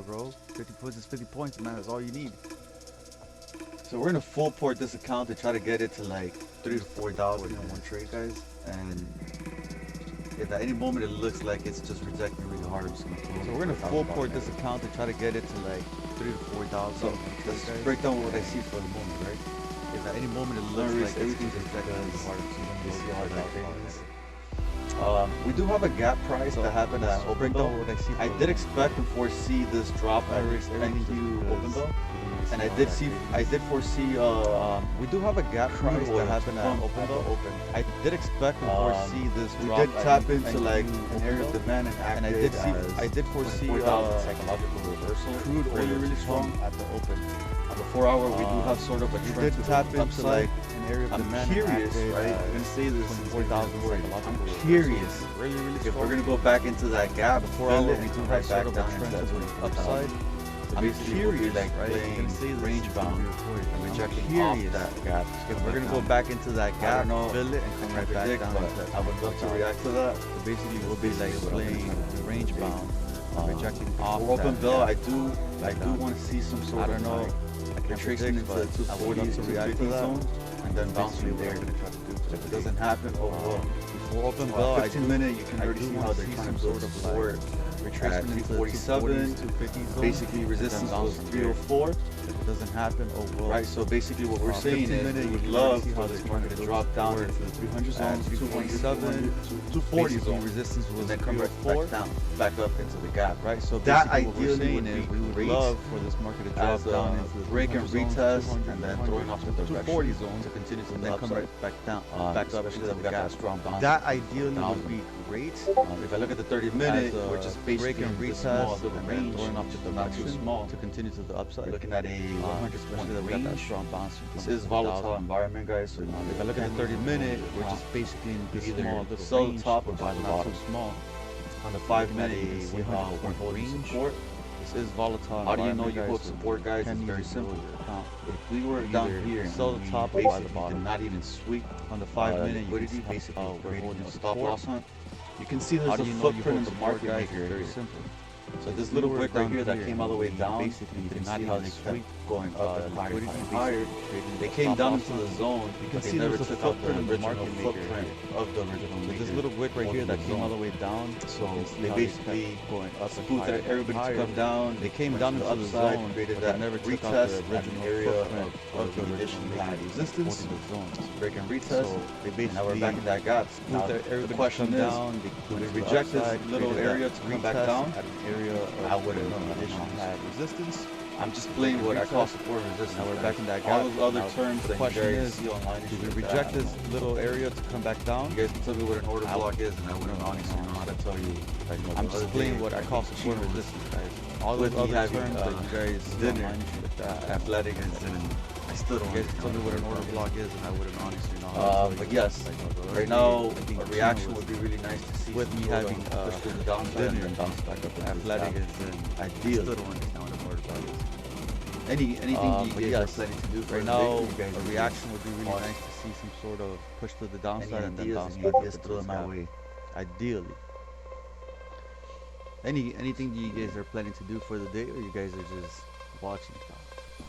bro. 50 points is 50 points, man. That's all you need. So we're gonna full port this account to try to get it to like 3 to 4,000 in one trade, guys. And if at any moment it looks like it's just rejecting really hard, I'm just gonna close. So we're gonna full port this account to try to get it to like 3 to 4,000. So let's break down what I see for the moment, right? If at any moment it looks like everything's rejecting really hard, you see how that is. We do have a gap price that happened at open bell. I did expect and foresee this drop at NQ open bell, and I did foresee. We do have a gap price that happened at open bell. I did expect and foresee this drop. We did tap into like an area of demand and I did foresee psychological reversal. Crude oil really strong at the open. On the 4 hour, we do have sort of a trend to tap into like an area of I'm demand. curious, right? I'm gonna say this 4,000 I'm curious really if we're gonna go back into that gap, the 4 hour, we do have back sort of a down trend into to the upside. I'm curious, like right? playing range bound and rejecting off that gap. If we're gonna go back into that gap, fill it, and come right back down. I would love to react to that. So basically, we'll be like playing range bound, rejecting off open that bell. gap. I do want to see some sort of retracing into the 240s, 250 zone, and then bouncing there. If it doesn't happen, oh well. Before open bell, 15 minute, you can already see how they're trying to build support. Retracement into 347, 250 zone. Basically resistance was 304. If it doesn't happen, oh well. Right, so basically what we're saying is we would love for this market to drop down into the 300 zone, 227, 240 zone. Resistance was and then come back down, back up into the gap. Right, so that ideally would be we would love for this market to drop down into the break and retest, and then throwing off the 240 zone to continue to and then come right back down, back up into the gap. Strong bounce. That ideally would be great. If I look at the 30 minute, we're just break and retest and range, throwing off the not too small to continue to the upside. Looking at a 100 point range. That strong bounce. This is volatile environment, guys. So if I look at the 30 minute, we're just basically in this small little sell range, the top or buy the not bottom. too small. On the 5 minute, you can see how we're holding support. This is volatile. How do you know you hold support, guys? It's very simple. If we were down here, sell the top or buy the bottom. Not even sweep on the 5 minute, you can see basically we're holding a stop loss hunt. You can see there's a footprint in the market maker. Very simple. So this little wick right here that came all the way down, basically you can see how they kept going up and higher and higher. They came down into the zone because they never took out the original footprint of the original maker. This little wick right here that came all the way down, so they basically spooked everybody to come down. They came down into the zone, created that retest at an area of the initially had resistance, break and retest. Now we're back in that gap. Now the question is, do we reject this little area to come back down? I wouldn't know. Had resistance. I'm just playing what I call support resistance. Now we're back in that gap. All those other terms that you guys see online. Do we reject this little area to come back down? You guys can tell me what an order block is, and I wouldn't honestly know how to tell you. I'm just playing what I call support resistance, guys. All those other terms that you guys see online, athletic and I still don't. You guys can tell me what an order block is, and I wouldn't honestly know. But yes, right now a reaction would be really nice to see. With me having the downside and bounce back up. Athletic is ideal. Still don't understand what an order block is. Anything you guys are planning to do right now? A reaction would be really nice to see some sort of push to the downside and then bounce back up to my way. Ideally. Anything you guys are planning to do for the day, or you guys are just watching?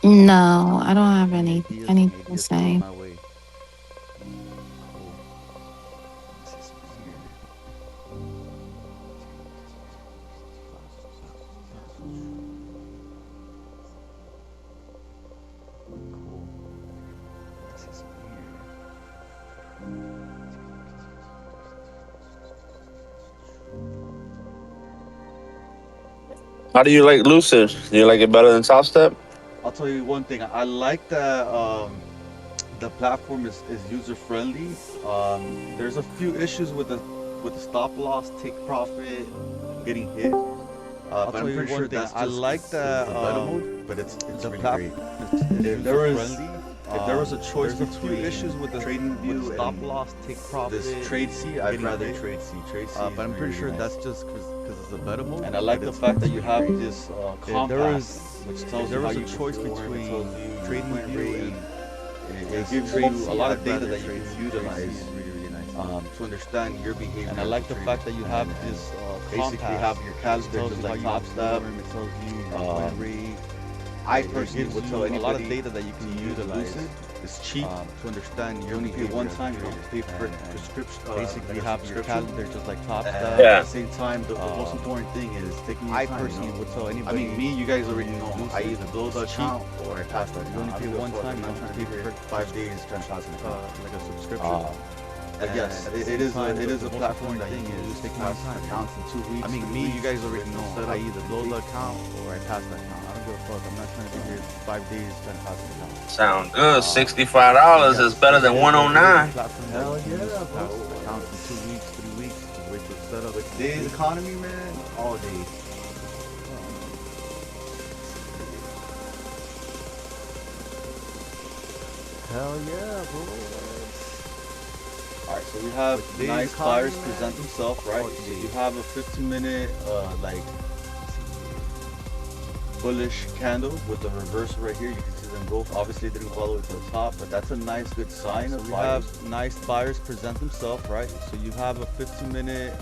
No, I don't have anything to say. How do you like Lucid? Do you like it better than Top Step? I'll tell you one thing. I like that the platform is user friendly. There's a few issues with the stop loss, take profit, getting hit. But I'm pretty sure that's just, I like that but it's the really platform. great. If there was a choice between issues with the trading view stop and loss, take profit, this trade C, I'd rather trade C. Trade C. But I'm pretty sure that's just because it's a better mode. And I like the fact that you have this compass, which tells there you how was a you choice between trading view and it gives you a lot of data that you can utilize. Really nice. to understand your behavior. And I like the fact that you have this basically have your calendar just like Top Step. It tells you your win rate. I personally would tell anybody a lot of data that you can utilize. It's cheap to understand you only pay one time, you don't pay for prescription. Basically, have your calendar just like Top Step. At the same time, the most important thing is taking your I time. personally would tell anybody. I mean, me, you guys already know. I either blow the account or I pass the account. You only pay one time. You don't have to pay for 5 days trying to pass an account. Like a subscription. Yes, it is a platform that you use to pass accounts in 2 weeks. I mean, me, you guys already know. I either blow the account or I pass the account. I don't give a fuck. I'm not trying to be here 5 days trying to pass the account. Sound good. $65 is better than 109. Hell yeah, bro. Accounts in 2 weeks, 3 weeks. Wait till it's set up. With today's economy, man, all day. Hell yeah, bro. Alright, so we have nice flyers present themselves, right? So you have a 15-minute, bullish candle with the reversal right here. You can see them both. Obviously, they didn't go all the way to the top, but that's a nice, good sign of flyers. We have nice flyers present themselves, right? So you have a 15-minute,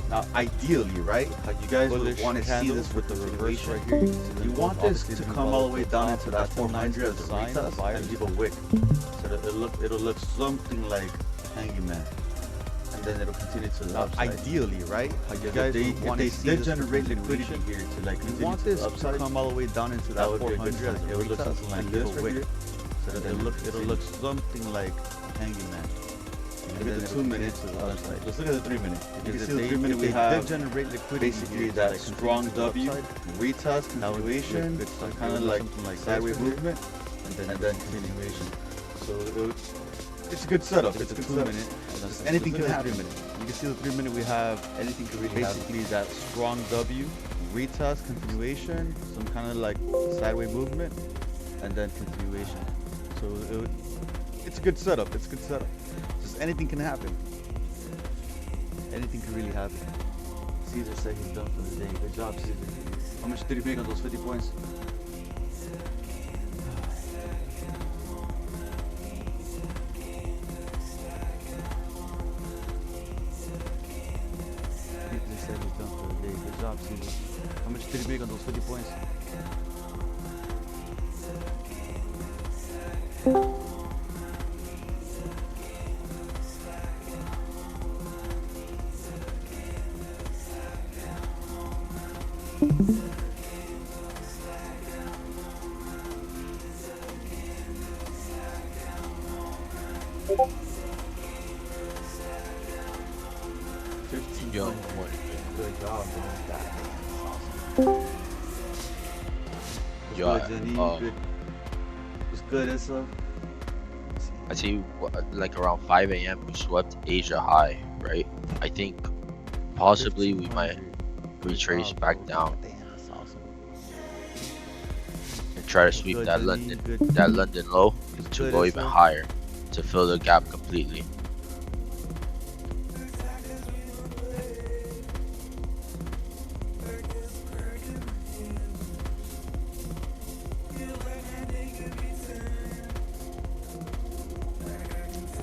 now, ideally, right? You guys would want to see this with the reverse right here. You want this to come all the way down into that 400 as a retest and leave a wick. So that it'll look something like hangman. And then it'll continue to the upside. Ideally, right? You guys want to see generate liquidity here to like continue to the upside. To come all the way down into that 400 as a it would look something like this right here. So that it'll look something like hangman. Look at the 2 minutes to the other side. Let's look at the 3 minute. You can see the 3 minute we have generate liquidity basically that strong W, retest, continuation, kind of like sideways movement, and then continuation. So it's a good setup. It's a good 2 minute. Anything can happen. You can see the 3 minute we have anything could really basically that strong W, retest, continuation, some kind of like sideways movement, and then continuation. So it's a good setup. It's a good setup. Just anything can happen. Anything can really happen. Caesar said he's done for the day. Good job, Caesar. How much did he make on those 50 points? He said he's done for the day. Good job, Caesar. How much did he make on those 50 points? Yo, Good job, yo, good. What's good, Issa? I see like around 5 a.m. we swept Asia high, right? I think possibly we might retrace back down and try to sweep that London low to go even higher to fill the gap completely.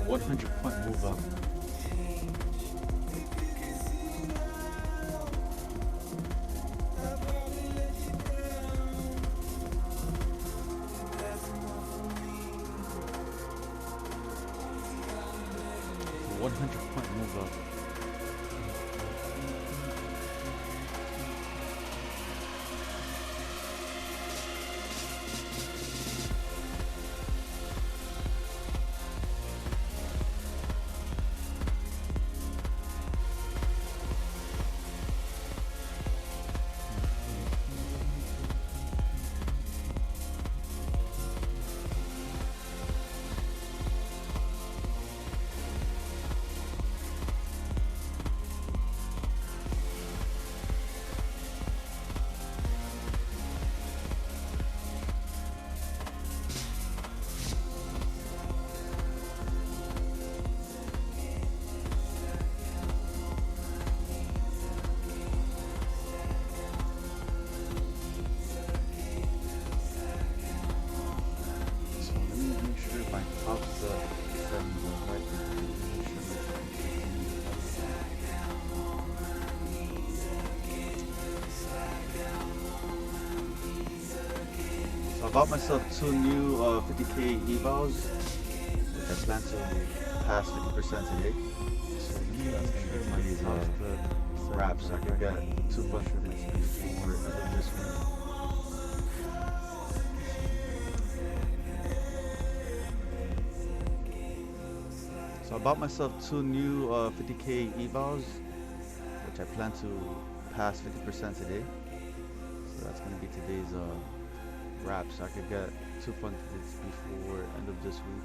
.100 move up. .100 move up. bought myself 2 new 50k evals. I plan to pass 50% today. So that's gonna be today's wraps. I can get 2 bunch of this before end of this week. So I bought myself 2 new 50k evals, which I plan to pass 50% today. So that's gonna be today's wraps. I could get 2 bunch of this before end of this week.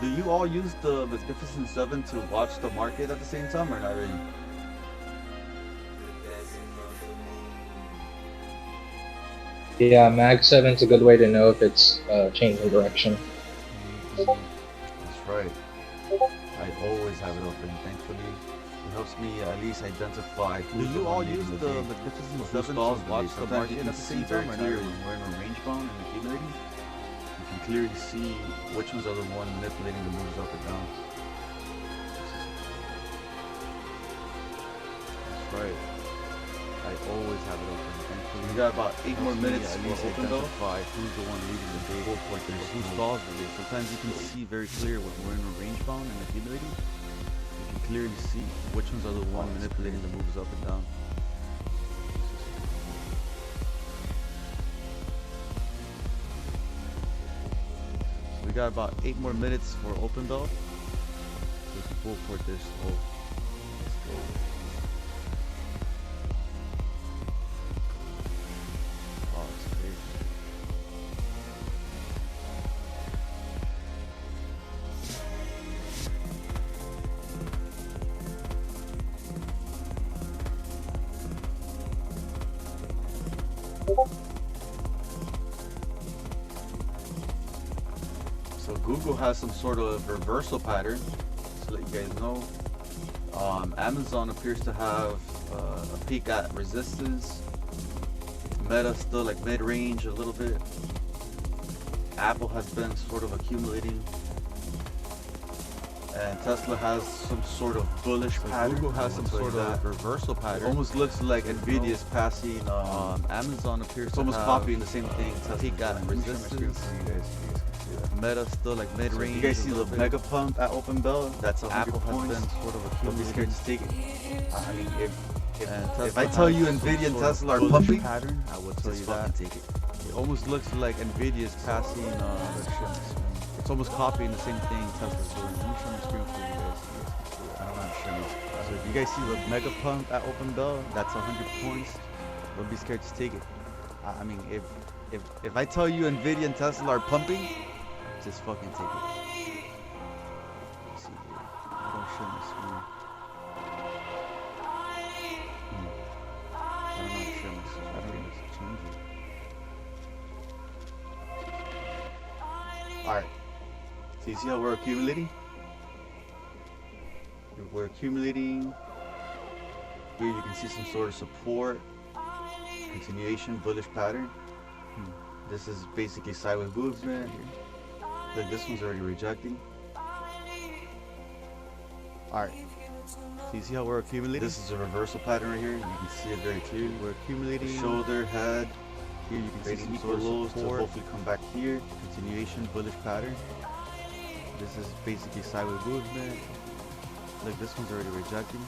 Do you all use the Magnificent 7 to watch the market at the same time or not really? Yeah, Mag 7's a good way to know if it's changing direction. That's right. I always have it open, thankfully. It helps me at least identify who's. Do you all use the Magnificent 7 to watch the market at the same time or not really? When we're in a range bound and accumulating, you can clearly see which ones are the one manipulating the moves up and down. That's right. I always have it open, thankfully. We got about 8 more minutes at least to identify who's the one leading the day, who stalls the day. Sometimes you can see very clear when we're in a range bound and accumulating. You can clearly see which ones are the one manipulating the moves up and down. So we got about 8 more minutes for open bell. So it's full for this. Oh, let's go. Oh, it's crazy. So Google has some sort of reversal pattern, just to let you guys know. Amazon appears to have a peak at resistance. Meta still like mid-range a little bit. Apple has been sort of accumulating. And Tesla has some sort of bullish pattern. Google has some sort of reversal pattern. It almost looks like Nvidia is passing. Amazon appears to almost copying the same thing. Peak at resistance. Meta still like mid-range. You guys see the mega pump at open bell? That's Apple has been sort of accumulating. Don't be scared to take it. I mean, if I tell you Nvidia and Tesla are pumping pattern, I will tell you that. Take it. It almost looks like Nvidia is passing. It's almost copying the same thing Tesla's doing. Let me show my screen for you guys. I don't want to show you. So if you guys see the mega pump at open bell, that's 100 points. Don't be scared to take it. I mean, if I tell you Nvidia and Tesla are pumping, just fucking take it. Let's see here. I don't show my screen. I don't know how to show my screen. I think it's changing. Alright. So you see how we're accumulating? We're accumulating. Here you can see some sort of support. Continuation, bullish pattern. This is basically sideways movement. Look, this one's already rejecting. Alright. So you see how we're accumulating? This is a reversal pattern right here. You can see it very clearly. We're accumulating. Shoulder, head. Here you can see some equal lows to hopefully come back here. Continuation, bullish pattern. This is basically sideways movement. Look, this one's already rejecting.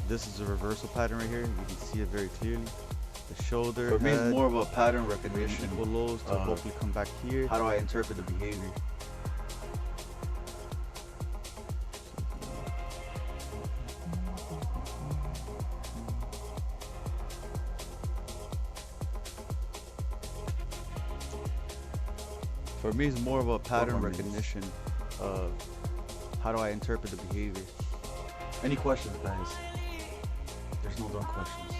This is a reversal pattern right here. You can see it very clearly. The shoulder, for me, it's more of a pattern recognition. Equal lows to hopefully come back here. How do I interpret the behavior? For me, it's more of a pattern recognition of how do I interpret the behavior. Any questions, guys? There's no dumb questions.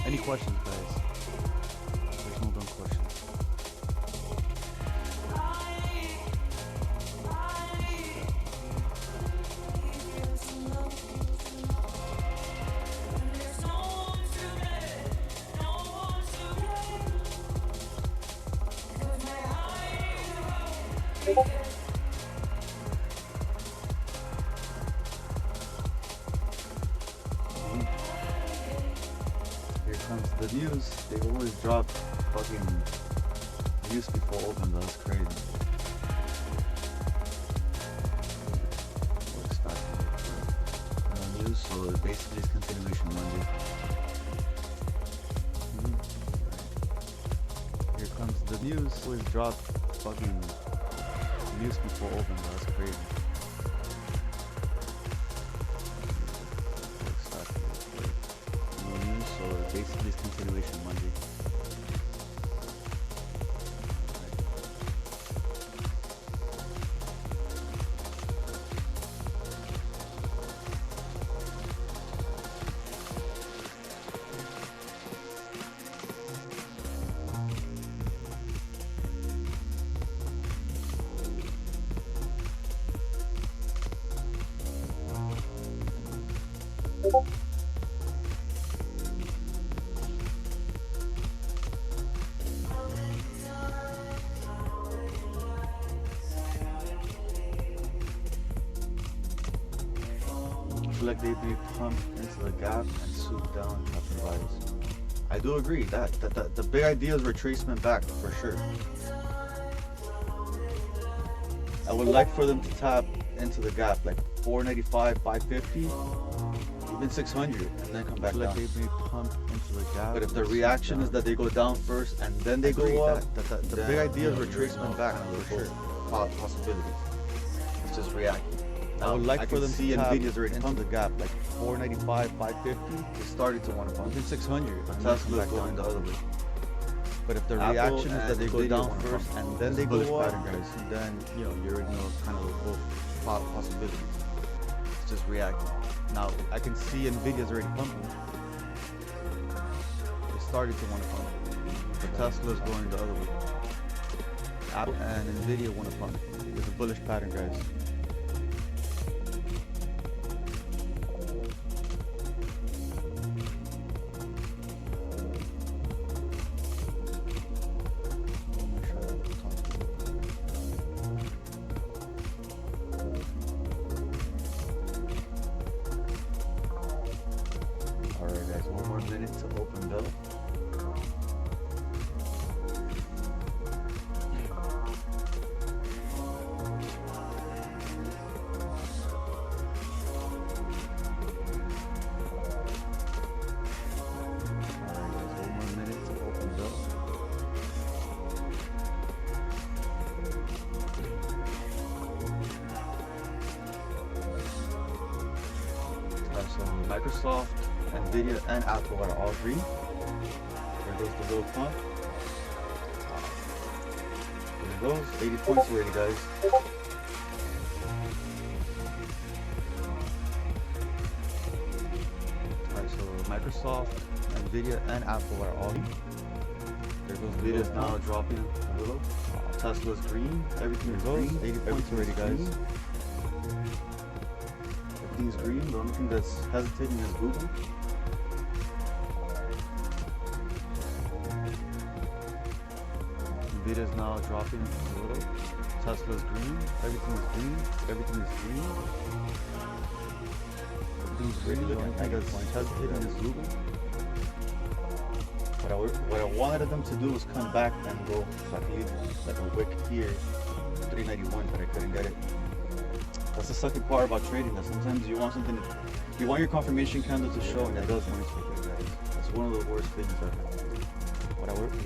Any questions, guys? There's no dumb questions. Here comes the news. They always drop fucking news before open. That's crazy. No news, so basically it's continuation Monday. Here comes the news. Always drop fucking news before open. That's crazy. No news, so basically it's continuation Monday. I feel like they'd be pumped into the gap and swoop down after buys. I do agree that the big idea is retracement back for sure. I would like for them to tap into the gap like 495, 550, even 600, and then come back down. Like they'd be pumped into the gap. But if the reaction is that they go down first and then they go up, the big idea is retracement back for sure. Possibilities. It's just reacting. I would like for them to see Nvidia's already pumped the gap, like 495, 550. They started to want to pump. Even 600. Tesla's going the other way. But if the reaction is that they go down first and then they go up, then you know you already know kind of both possibilities. It's just reacting. Now I can see Nvidia's already pumping. They started to want to pump. But Tesla's going the other way. Apple and Nvidia want to pump. It's a bullish pattern, guys. Alright guys, one more minute to open bell. So Microsoft, Nvidia, and Apple are all green. There goes the little pump. There it goes. 80 points already, guys. Alright, so Microsoft, Nvidia, and Apple are all green. There goes Nvidia's now dropping a little. Tesla's green. Everything is green. 80 points already, guys. Everything's green. The only thing that's hesitating is Google. Nvidia's now dropping a little. Tesla's green. Everything is green. Everything is green. Everything's green. The only thing that's hesitating is Google. What I wanted them to do was come back and go like a wick here, 391, but I couldn't get it. That's the sucky part about trading, that sometimes you want something, you want your confirmation candle to show, and it doesn't work, guys. That's one of the worst things ever.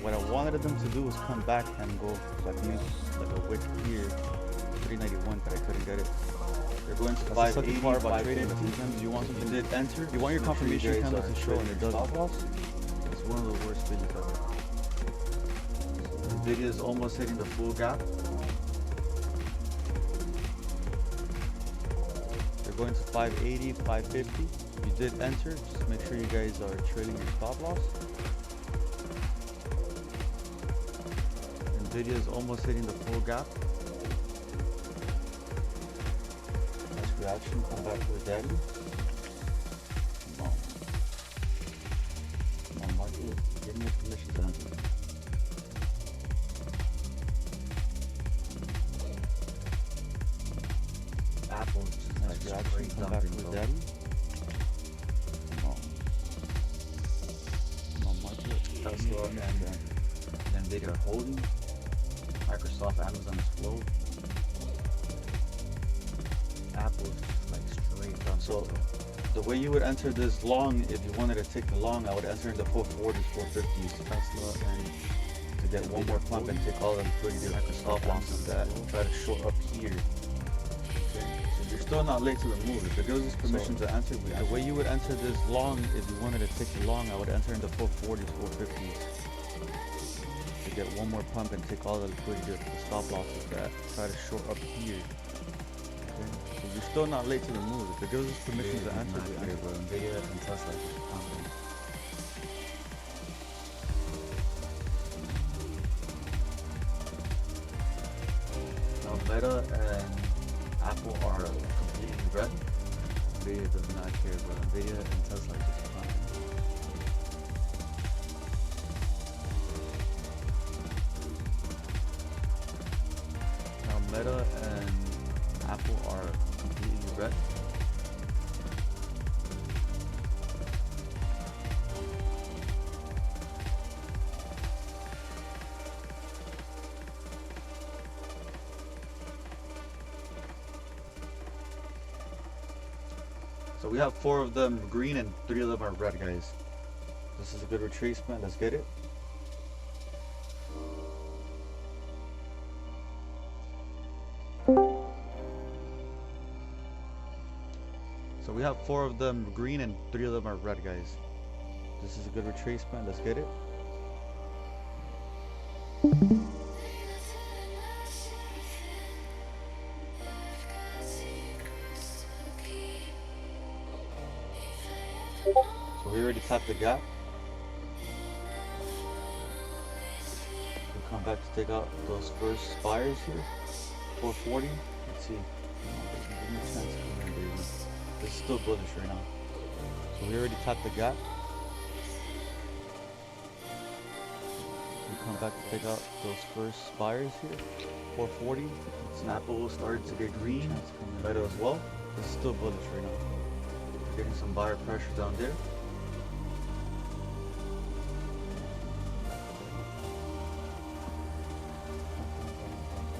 What I wanted them to do was come back and go like a wick here, 391, but I couldn't get it. They're going to 580, part about trading, that sometimes you want something to enter, you want your confirmation candle to show, and it doesn't. It's one of the worst things ever. Nvidia is almost hitting the full gap. Going to 580, 550. You did enter. Just make sure you guys are trailing your stop loss. Nvidia is almost hitting the full gap. Nice reaction. Come back to the daddy. Come on. Come on, market. Give me permission to enter. Apple's just nice reaction. Come back to the daddy. Come on. Come on, market. Tesla and Nvidia are holding. Microsoft, Amazon is low. Apple is just like straight down. So the way you would enter this long, if you wanted to take the long, I would enter in the 440s, 450s, Tesla, and to get one more pump and take all the liquidity, Microsoft losses that. Try to short up here. Okay, so you're still not late to the move. If it gives us permission to enter, The way you would enter this long, if you wanted to take the long, I would enter in the 440s, 450s. To get one more pump and take all the liquidity, the stop losses that. Try to short up here. Okay, so you're still not late to the move. If it gives us permission to enter, we enter. bro. Nvidia and Tesla just pumping. Now Meta and Apple are completely red. Nvidia does not care, bro. Nvidia and Tesla are just pumping. Now Meta and Apple are completely red. So we have 4 of them green and 3 of them are red, guys. This is a good retracement. Let's get it. So we have 4 of them green and 3 of them are red, guys. This is a good retracement. Let's get it. So we already tapped the gap. We'll come back to take out those first buyers here. 440. Let's see. Give me a chance. Come here, baby. This is still bullish right now. So we already tapped the gap. We come back to take out those first buyers here. 440. Let's see. Apple started to get green. Meta as well. This is still bullish right now. We're getting some buyer pressure down there.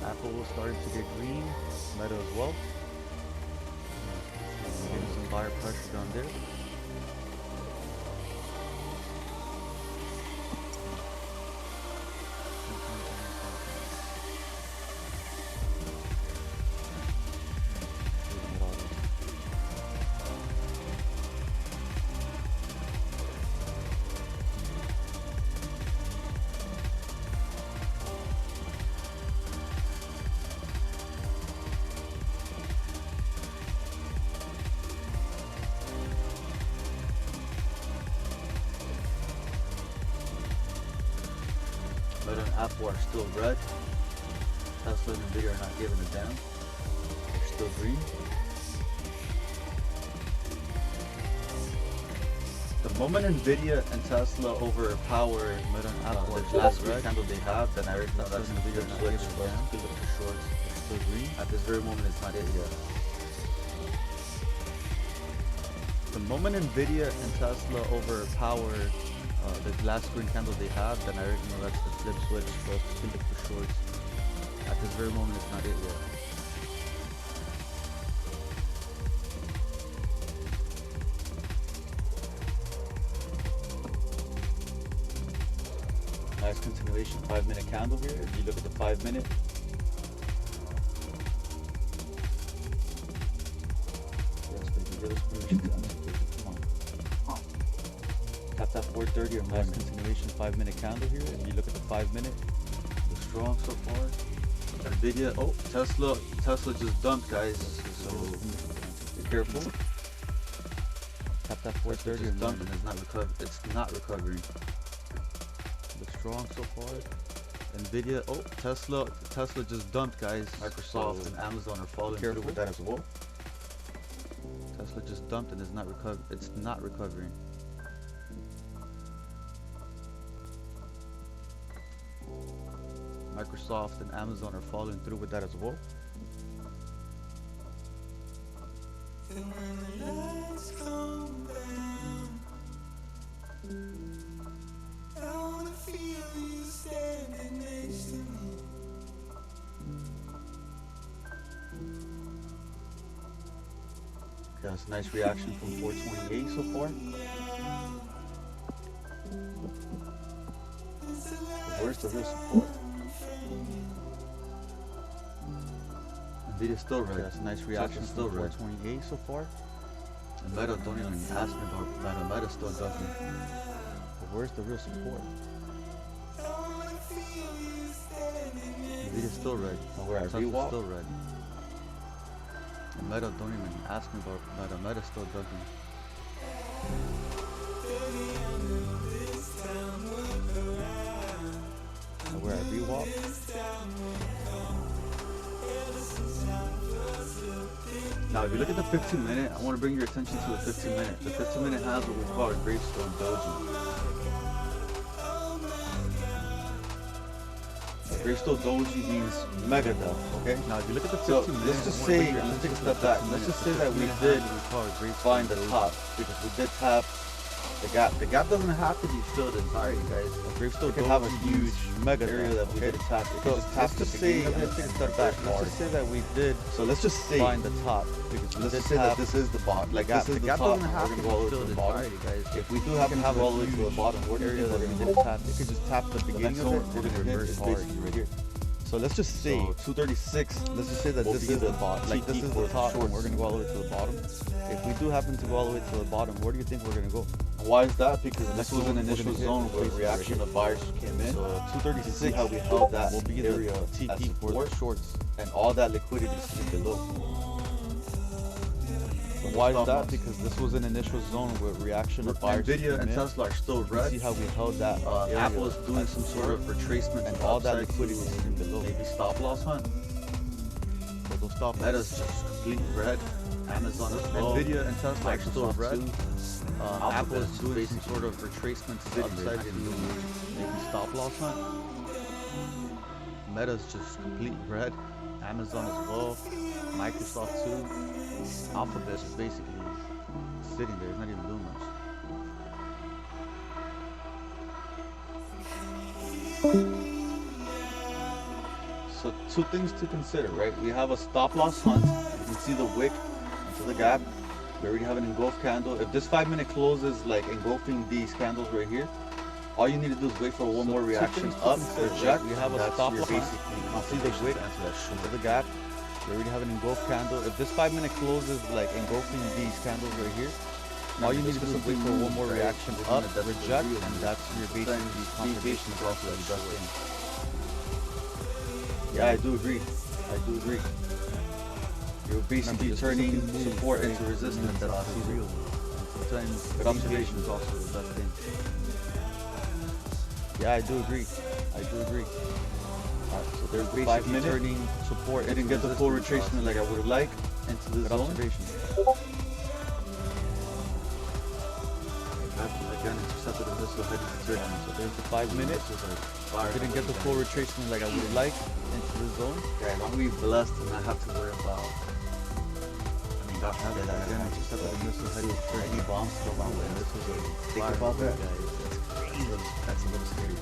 Apple started to get green. Meta as well. Getting some buyer pressure down there. Meta and Apple are still red. Tesla and Nvidia are not giving a damn. They're still green. The moment Nvidia and Tesla overpower Meta and Apple are the still last red. candle they have, then I already know that's Tesla and gonna be Nvidia a are not switch. giving a damn. Let's look for shorts. Still green. At this very moment, it's not it yet. The moment Nvidia and Tesla overpower the last green candle they have, then I already know that's the flip switch. So still look for shorts. At this very moment, it's not it yet. Nice continuation 5-minute candle here. If you look at the 5-minute, yes, baby, give us permission to enter, baby. Come on. Tap that 430 or Nice more. continuation 5-minute candle here. If you look at the 5-minute, It's strong so far. Nvidia, oh, Tesla just dumped, guys. So be careful. tap that Tesla 430 or just more. dumped and it's not recovering. Looks strong so far. Nvidia. Oh, Tesla just dumped, guys. Microsoft and Amazon are following through with that as well. Tesla just dumped and it's not recovering. Microsoft and Amazon are following through with that as well. That's a nice reaction from 428 so far. But where's the real support? Nvidia's still red. That's a nice reaction Still from red. 428 so far. And Meta, don't even ask me about Meta. Meta's still dumping. But where's the real support? Nvidia's still red. And we're at Tesla's VWAP. still red. And Meta, don't even ask me about Meta. Meta's still dumping. And we're at VWAP. Now, if you look at the 15-minute, I want to bring your attention to the 15-minute. The 15-minute has what we call a gravestone doji. Gravestone doji means mega death, okay? Now, if you look at the So 15 let's just say, let's take a step back. Let's just say that we did find the top because we did tap the gap. The gap doesn't have to be filled entirely, guys. Gravestone It could have a huge mega area that we didn't tap. It could just tap let's the just say, beginning of let's it take a and step then back. break Let's hard. just say that we did So let's just say find the top because we let's did just say that tap this is the bottom. Like gap. this is The the gap top. doesn't and have We're to gonna go all be the way to filled the bottom. entirely, guys. If we do happen to have go a all the way to the huge bottom, what do you area think that we're we gonna didn't do? tap. It could just tap the beginning of it. We're gonna hit is basically right here. So let's just say So 236. let's just say that will this be is the bottom. Like this TP is for the top, shorts. and we're gonna go all the way to the bottom. If we do happen to go all the way to the bottom, where do you think we're gonna go? Why is that? Because this Next was an one, we're initial gonna hit zone where places reaction right of buyers came in. So You 236, see how we held that will be the area TP as for support, shorts. and all that liquidity is sitting below. Why is Stop that? loss. Because this was an initial zone where reaction of buyers Nvidia came and in. Tesla are still red. See how we held that area Apple is doing as some sort of retracement and to all that upside liquidity to is sitting below. maybe stop loss hunt. So those stop loss. Meta's just completely red. Amazon as well. Nvidia and Tesla are still Microsoft red. too. Apple is is doing some basically sort of retracement to the sitting there, upside not to even doing maybe stop loss hunt. Meta's just complete red. Amazon as well. Microsoft too. Alphabet is basically sitting there. It's not even doing much. So two things to consider, right? We have a stop loss hunt. You can see the wick into the gap. We already have an engulf candle. If this 5-minute closes like engulfing these candles right here, all you need to do is wait for one more two reaction things to up, consider, right? reject. We have a That's stop your loss. basically See the confirmation wick to answer that into short. the gap. We already have an engulf candle. If this 5-minute closes like engulfing these candles right here, all you need to do is wait for one more reaction up, reject, and that's your basically confirmation is of also the the best short. thing. Yeah, I do agree. I do agree. You're basically Remember, turning this is support something into big, resistance. that's That's the real. Sometimes Good observation. is also the best thing. Yeah, I do agree. I do agree. Alright, so there's Basically 5 minutes. turning support. Didn't into get the full resistance retracement like I would have liked into the Good zone. observation. Again, intercepted in this heading to Turkey. So there's the 5 minutes. Didn't get the full retracement like I would have liked into the zone. Yeah, long we blessed and not have to worry about. I mean, God forbid that Again, again. intercepted in this heading to Turkey. Any bombs go my way. This was a Think fire about move, that. guys. That's crazy. That's a little scary.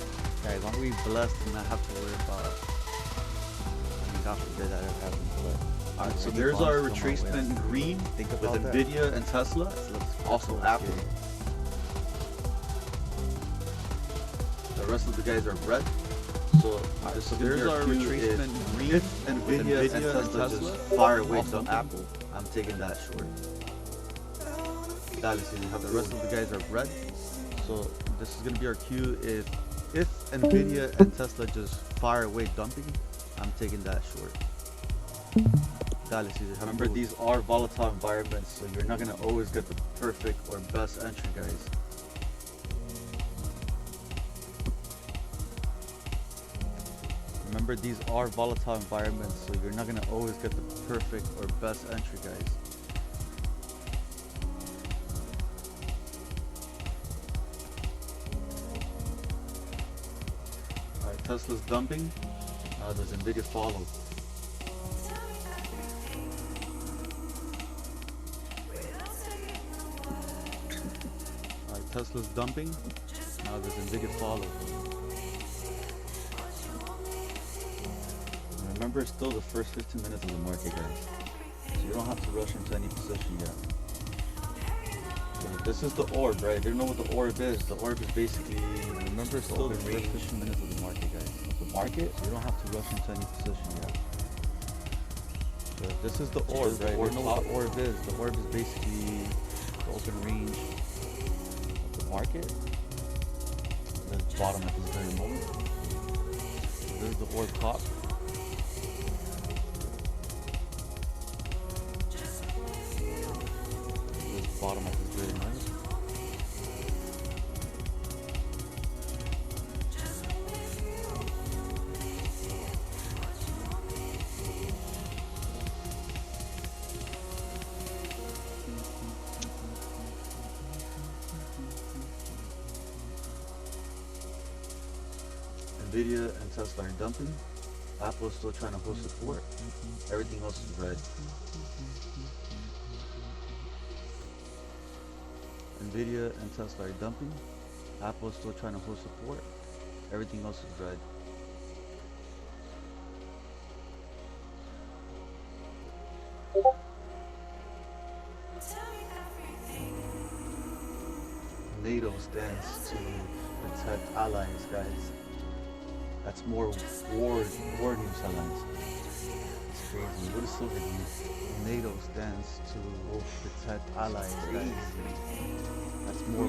Guys, aren't we blessed to not have to worry about? I mean, God forbid that ever happens. But Alright, so any there's bombs our come my way, retracement in green Think with about that. Nvidia and Tesla. Also Apple. The rest of the guys are red. So there's our retracement green if Nvidia and Tesla just fire away also some Apple. I'm taking that short. Dale, see, you have The rest of the guys are red. So this is gonna be our cue. If Nvidia and Tesla just fire away dumping, I'm taking that short. Dale, see, Remember, these are volatile environments, so you're not gonna always get the perfect or best entry, guys. Remember, these are volatile environments, so you're not gonna always get the perfect or best entry, guys. Alright, Tesla's dumping. Now does Nvidia follow? Alright, Tesla's dumping. Now does Nvidia follow? Remember, it's still the first 15 minutes of the market, guys. So you don't have to rush into any position yet. So this is the orb, right? If you don't know what the orb is basically, remember, it's still the first 15 minutes of the market, guys. Of the market, so you don't have to rush into any position yet. So this is the orb, right? If you don't know what the orb is basically the open range of the market. The bottom at this very moment. So this is the orb top. Bottom of this very nice. Nvidia and Tesla are dumping. Apple is still trying to hold support. Everything else is red. Nvidia and Tesla are dumping. Apple is still trying to hold support. Everything else is red. NATO stands to protect allies, guys. That's more war news headlines. It's crazy. What is silver news? NATO stands to protect allies, guys. That's more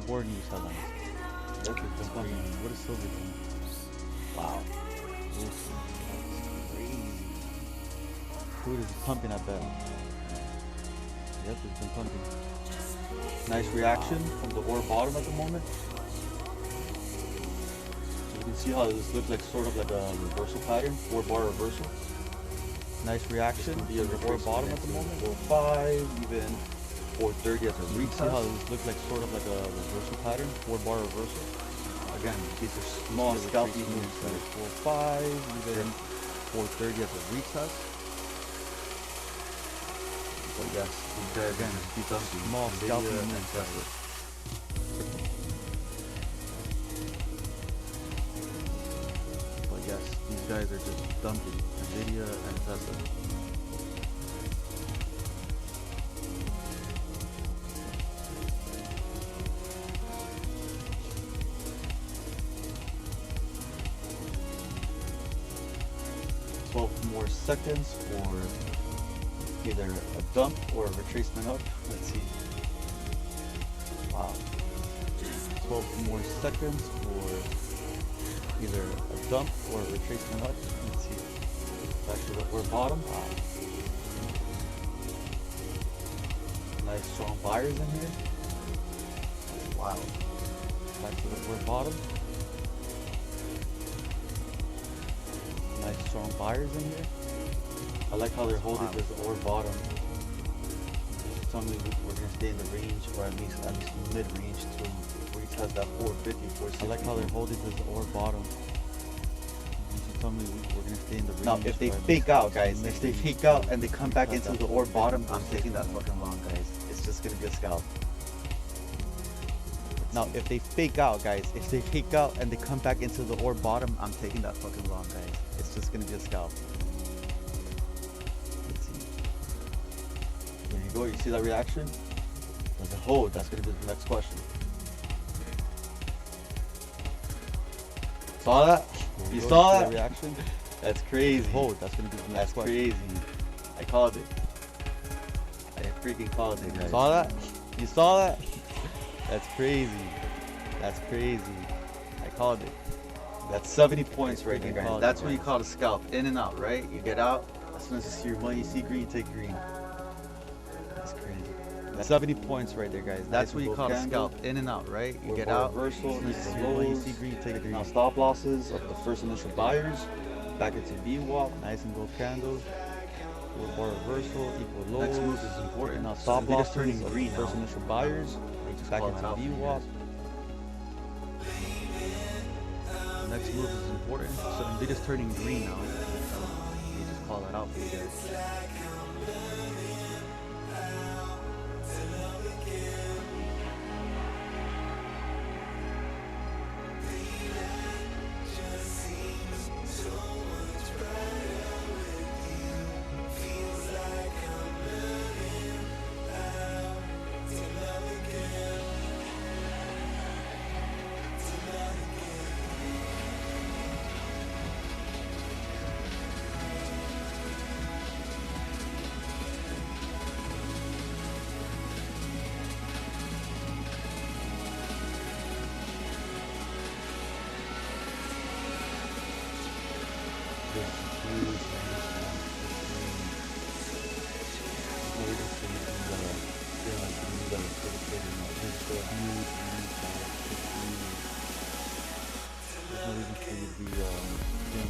war news headlines. That's pumping. What is silver doing? Wow. Oof. That's crazy. Food is pumping, I bet. Yep, it's been pumping. Nice reaction from the ore bottom at the moment. So you can see how this looks like sort of like a reversal pattern, 4-bar reversal. Nice reaction from the ore bottom at the moment. 4.5, even 4.30 as a retest. See how this looks like sort of like a reversal pattern, 4-bar reversal. Again, these are small scalpy moves. 4.5, even 4.30 as a retest. But yes, again, these are small scalpy moves. But yes, these guys are just dumping Nvidia and Tesla. More seconds for either a dump or a retracement up. Let's see. Wow. 12 more seconds for either a dump or a retracement up. Let's see. Back to the ore bottom. Wow. Nice strong buyers in here. Wow. Back to the ore bottom. Nice strong buyers in here. I like how they're holding this ore bottom. Tell me we're gonna stay in the range, or at least mid-range to retest that 450, 460. I like how they're holding this ore bottom. Tell me we're gonna stay in the range. Now, if they fake out, guys, if they fake out and they come back into the ore bottom, I'm taking that fucking long, guys. It's just gonna be a scalp. Now, if they fake out, guys, if they fake out and they come back into the ore bottom, I'm taking that fucking long, guys. It's just gonna be a scalp. Let's see. There you go. You see that reaction? There's a hold. That's gonna be the next question. Saw that? You saw that reaction? That's crazy. Hold. That's gonna be the next question. That's crazy. I called it. I freaking called it, guys. Saw that? You saw that? That's crazy. That's crazy. I called it. That's 70 points right there, guys. That's what you call a scalp. In and out, right? You get out. As soon as you see your money, you see green, you take green. That's crazy. That's 70 points right there, guys. That's what you call a scalp. In and out, right? You get out. Reversal, When you see green, you take it. now stop losses of the first initial buyers. Back into VWAP. Nice and gold candle. Low bar reversal, equal lows. Next move is important. Now stop loss turning green. first initial buyers. Back into VWAP. Next move is important. So Nvidia's turning green now. You just call that out for you guys.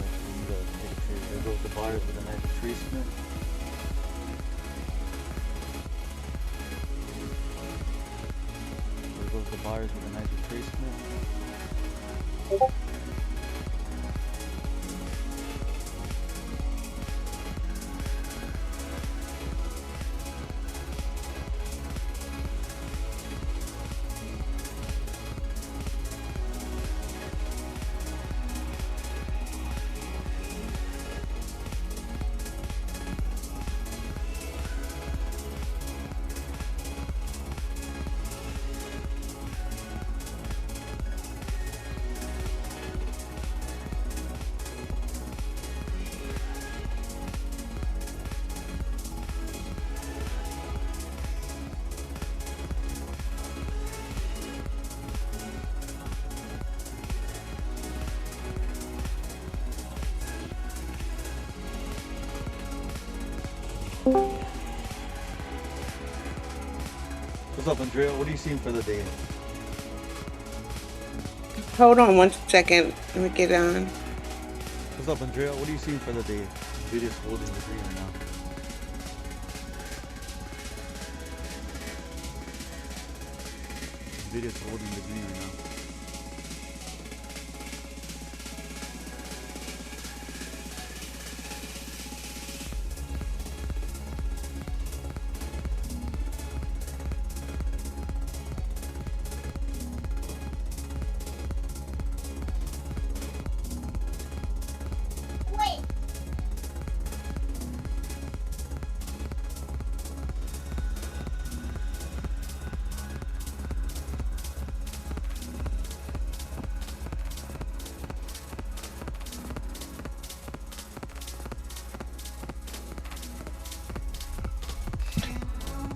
There goes the buyers with a nice retracement. There goes the buyers with a nice retracement. What's up, Andrea? What are you seeing for the day? Hold on 1 second. Let me get on. What's up, Andrea? What are you seeing for the day? Nvidia's holding the green right now. Nvidia's holding the green right now.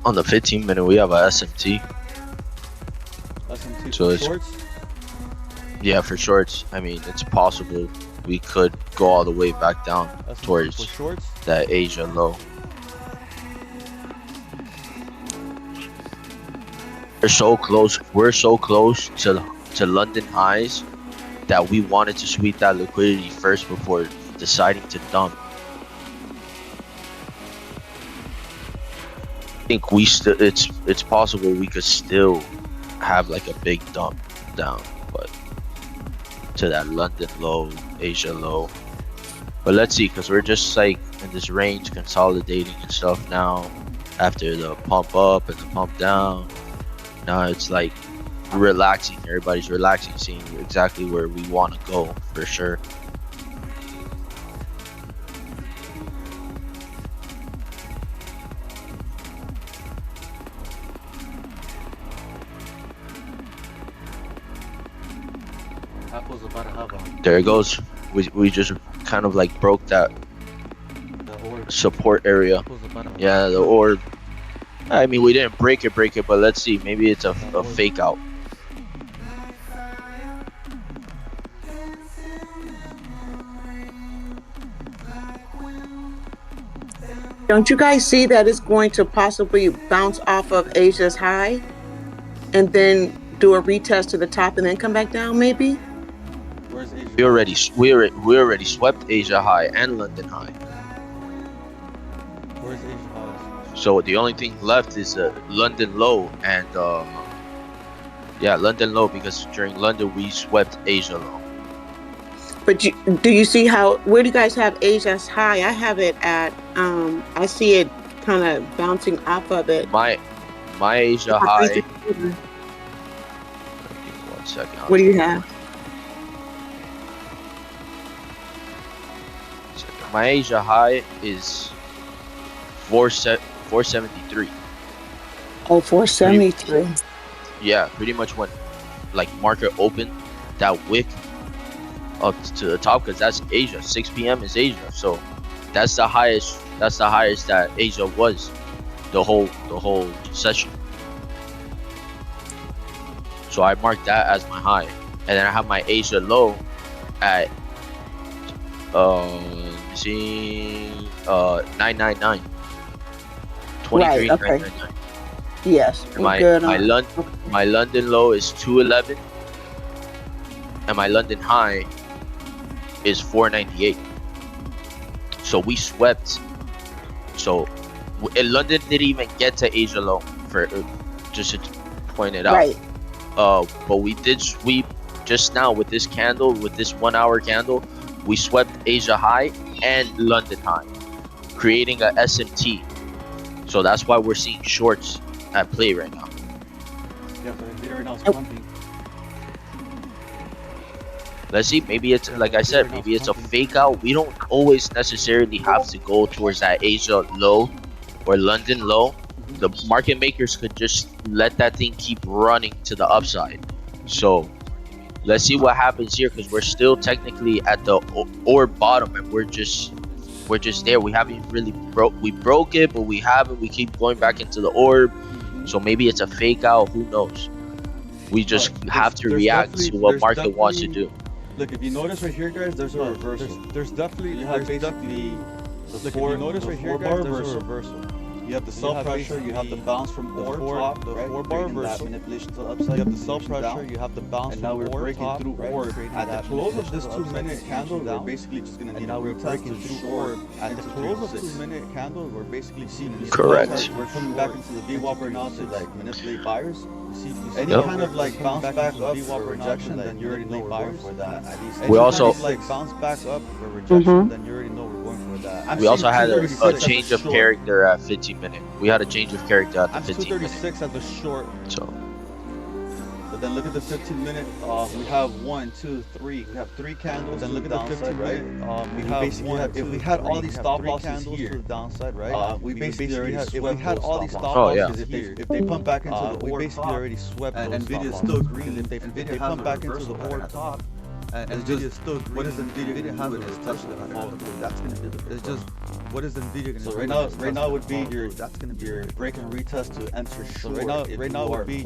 On the 15-minute, we have a SMT. SMT So for it's- shorts. Yeah, for shorts. I mean, it's possible we could go all the way back down That's for towards shorts. that Asia low. We're so close. We're so close to London highs that we wanted to sweep that liquidity first before deciding to dump. I think we still it's possible we could still have like a big dump down, but to that London low, Asia low. But let's see, because we're just like in this range consolidating and stuff now after the pump up and the pump down. Now it's like relaxing. Everybody's relaxing, seeing exactly where we want to go for sure. Apple's about to have a There it goes. We just kind of like broke that the orb. support area. Apple's about to Yeah, the orb. I mean, we didn't break it, but let's see. Maybe it's a fake out. Don't you guys see that it's going to possibly bounce off of Asia's high and then do a retest to the top and then come back down maybe? Where's Asia? We already swept Asia high and London high. Where's Asia high? So the only thing left is London low and yeah, London low, because during London we swept Asia low. But do you see where do you guys have Asia's high? I have it at I see it kind of bouncing off of it. My Asia high. Give me 1 second. What do you have? My Asia high is 473. Oh, 473. Yeah, pretty much when like market open, that wick up to the top, because that's Asia. 6 p.m. is Asia, so that's the highest. That's the highest that Asia was the whole session. So I marked that as my high, and then I have my Asia low at 999. 23, right, okay. 999. Yes. My London low is 211, and my London high is 498. So we swept. So London didn't even get to Asia low, for just to point it out. Right. But we did sweep just now with this candle, with this 1 hour candle. We swept Asia high and London high, creating a SMT. So that's why we're seeing shorts at play right now. Yeah, but Nvidia right now is pumping. Let's see, maybe it's, like I said, maybe it's a fake out. We don't always necessarily have to go towards that Asia low or London low. The market makers could just let that thing keep running to the upside. So let's see what happens here, because we're still technically at the orb bottom, and we're just there. We haven't really broke it, but we haven't. We keep going back into the orb. So maybe it's a fake out. Who knows? We just have to react to what market wants to do. Look, if you notice right here, guys, there's a reversal. There's definitely the four bar reversal. You have the sell pressure, you have the bounce from orb top, the 4 bar reversal, manipulation to the upside. You have the sell pressure, you have the bounce from orb, and now we're breaking through orb. At the close of this 2-minute candle, we're basically just gonna need a retest to short. At the close of 2-minute candle, we're basically seeing these correct. We're coming back into the VWAP right now to like manipulate buyers. Any kind of like bounce back up or rejection, then you already know we're going for that. We also like bounce back up or rejection, then you already know we're going for that. We also had a change of character at 15-minute. We had a change of character at the 15-minute. 236 at the short. So. But then look at the 15-minute. We have 1, 2, 3. We have 3 candles. Then look at the 15-minute. We have 1. If we had all these stop losses here to the downside, right? We basically already swept. If we had all these stop losses here, if they pump back into the we basically already swept. And Nvidia is still green. If they pump back into the board top. And Nvidia is still green. What does Nvidia have with this touch that I follow through? That's gonna be the. It's just what is Nvidia gonna do? So right now would be your break and retest to enter short. So right now would be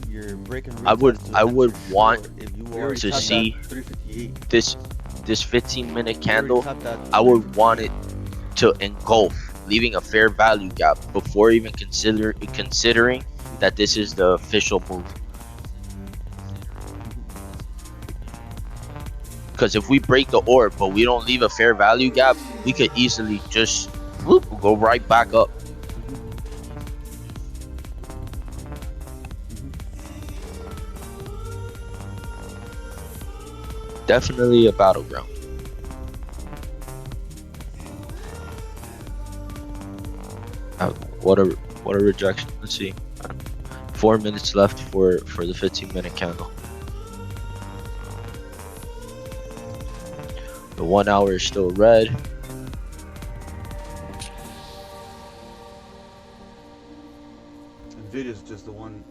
your break and retest. I would want to see this 15-minute candle. I would want it to engulf, leaving a fair value gap before even considering that this is the official move. Because if we break the orb but we don't leave a fair value gap, we could easily just go right back up. Definitely a battleground. What a rejection. Let's see. 4 minutes left for the 15-minute candle. The 1 hour is still red. Nvidia's just the one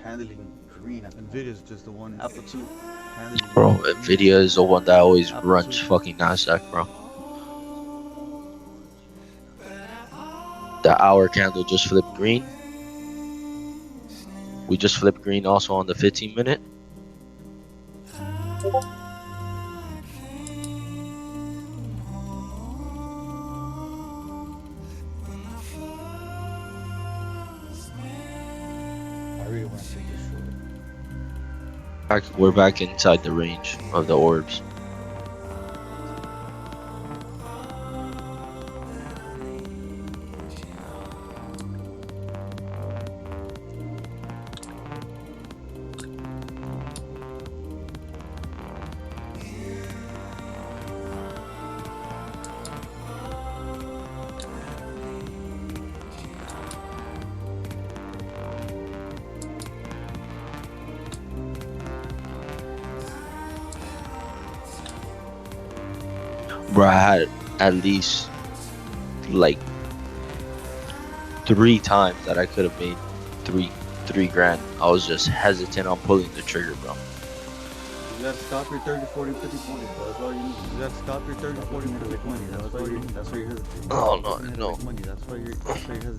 handling green. Nvidia's just the one amplitude handling. Bro, Nvidia is the one that always runs fucking Nasdaq, bro. The hour candle just flipped green. We just flipped green also on the 15-minute. really want to take this short. We're back inside the range of the orbs. Bro, I had at least like 3 times that I could have made three grand. I was just hesitant on pulling the trigger, bro. You gotta stop your 30, 40, 50 points, bro. That's all you need. You gotta stop your 30, 40, 50 money. That's why you're hesitating. Oh no, no. Money. That's why you're hesitating.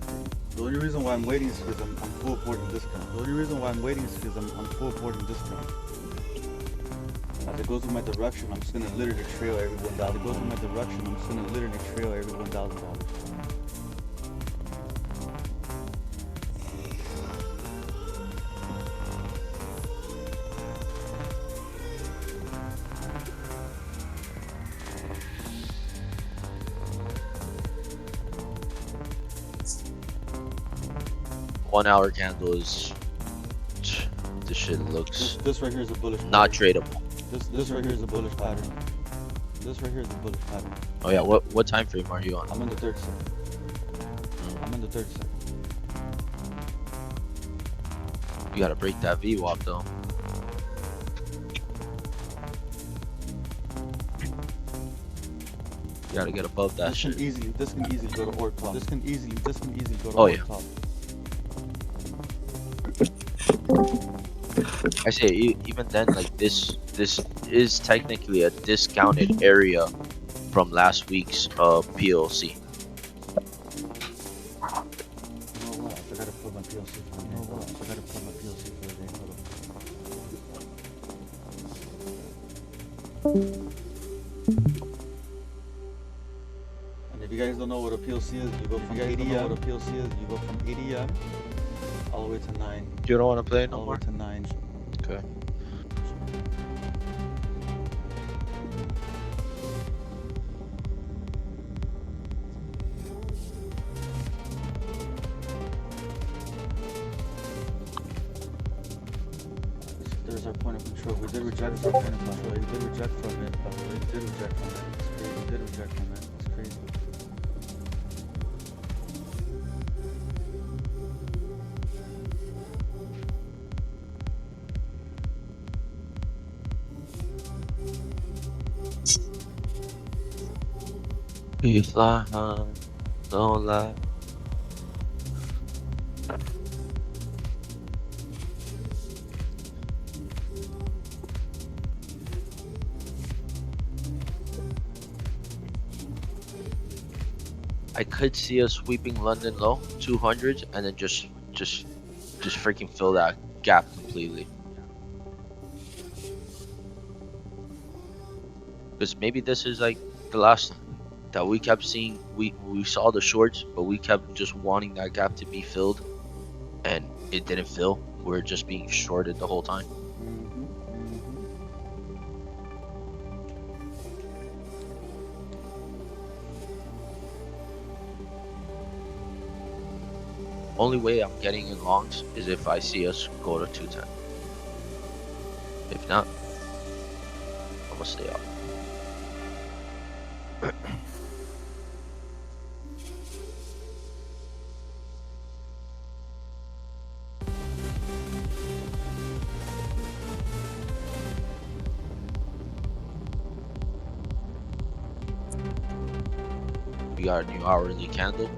The only reason why I'm waiting is because I'm full porting discount. The only reason why I'm waiting is because I'm full porting discount. As it goes in my direction, I'm just gonna literally trail every $1,000. As it goes in my direction, I'm just gonna literally trail every $1,000. One hour candle is. This shit looks This right here is a bullish. not tradable. This right here is a bullish pattern. This right here is a bullish pattern. Oh yeah, what time frame are you on? I'm in the 30 second. I'm in the 30 second. You gotta break that VWAP though. You gotta get above that shit. This can easily go to orb top. This can easily go to Oh, orb yeah. top. I say even then, like this is technically a discounted area from last week's PLC. You know what? I gotta put my PLC for the day. I gotta put my PLC for the day. And if you guys don't know what a PLC is, you go from 80 M. What a PLC is, you go from 80 M all the way to 9. You don't want to play no All the more? way to 9. Okay. There's our point of control. We did reject our point of control. You did reject from it. By the way, you did reject from it. It's crazy. You did reject from it. It's crazy. We fly high, don't lie. I could see us sweeping London low 200 and then just freaking fill that gap completely. Because maybe this is like the last time that we kept seeing, we saw the shorts, but we kept just wanting that gap to be filled, and it didn't fill. We're just being shorted the whole time. Only way I'm getting in longs is if I see us go to 210. If not, I'm gonna stay up. We got a new hourly candle.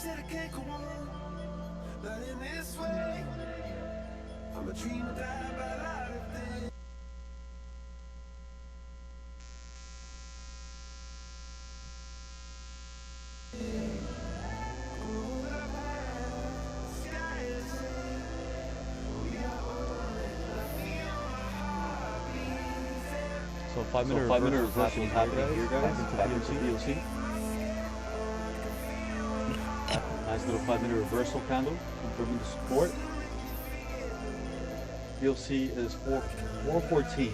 So 5 minute reversal is happening here, guys. Back into VOC. Nice little 5 minute reversal candle confirming the support. VOC is 414,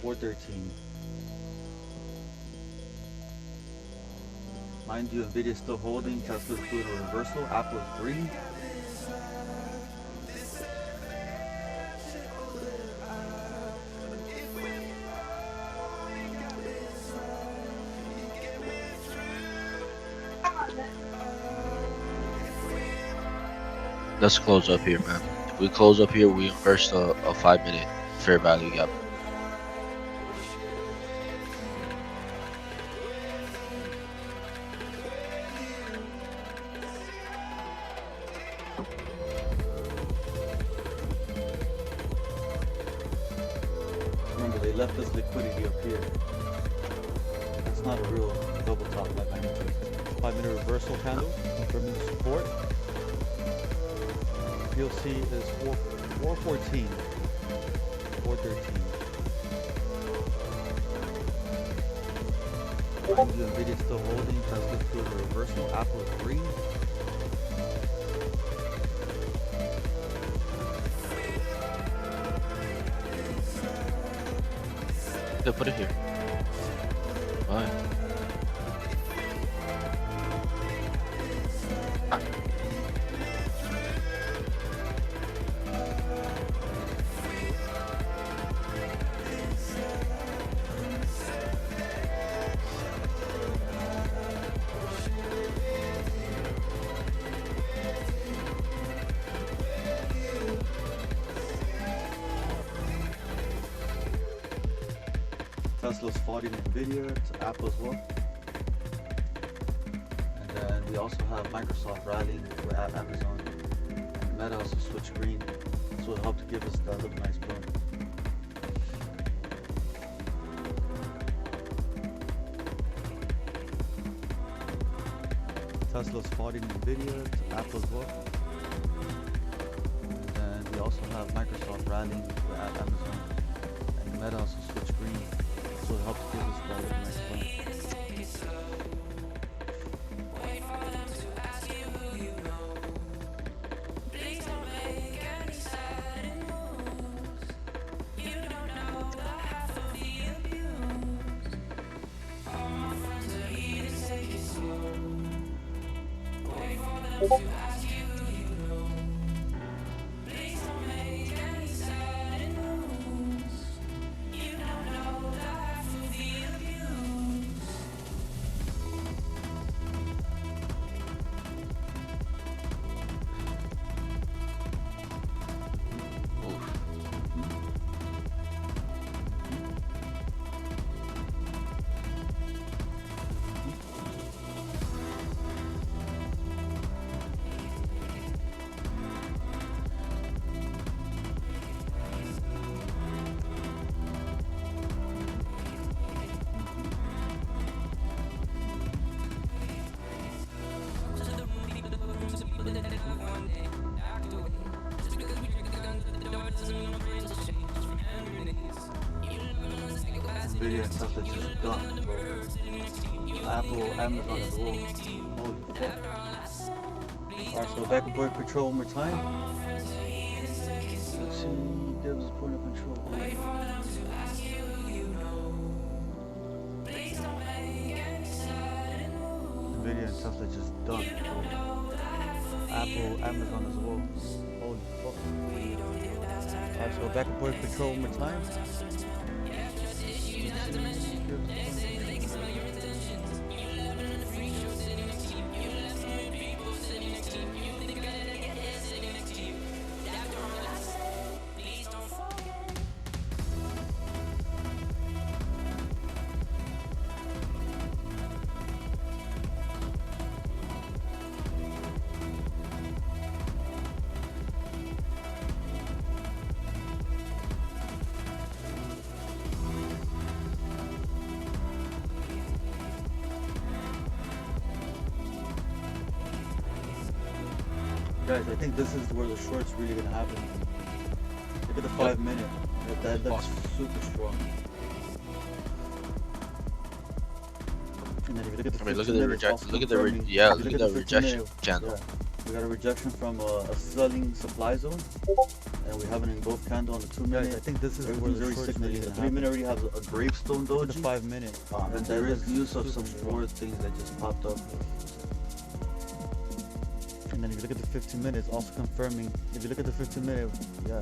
413. Mind you, Nvidia is still holding. Tesla's doing a reversal. Apple is green. Let's close up here, man. If we close up here, we inverse a 5-minute fair value gap. Remember, they left us liquidity up here. That's not a real double top like I need to. 5 minute reversal candle confirming the support. VOC is 414, 413. Mind you, Nvidia is still holding. Tesla's doing a reversal. Apple is green. Yeah, put it here. Alright. Tesla's fighting Nvidia to Apple as well. And then we also have Microsoft rallying. We have Amazon. And Meta also switched green. So it helped to give us that little nice boom. Tesla's fighting Nvidia to Apple as well. And then we also have Microsoft rallying. We have Amazon. And Meta also switched green. So it helps give us that little nice boom. Nvidia and stuff that just done, bro. Apple, Amazon as well. Holy fuck. Alright, so back and forth control one more time. Let's see, gives point of control. Nvidia and stuff that just done, bro. Apple, Amazon as well. Holy fuck. Alright, so back and forth control one more time. Guys, I think this is where the short's really gonna happen. Look at the 5 minute. That's super strong. And then if you look at the I mean, look at the rejection. Look at the rejection candle. Yeah. We got a rejection from a selling supply zone, and we have an engulfed candle on the 2 minute. Guys, I think this is where the already short's signaling. really The gonna 3 minute already has a gravestone happen. doji. The 5 minute. And there is news of some more things that just popped up. And then if you look at the 15 minutes, also confirming. If you look at the 15 minute, yeah,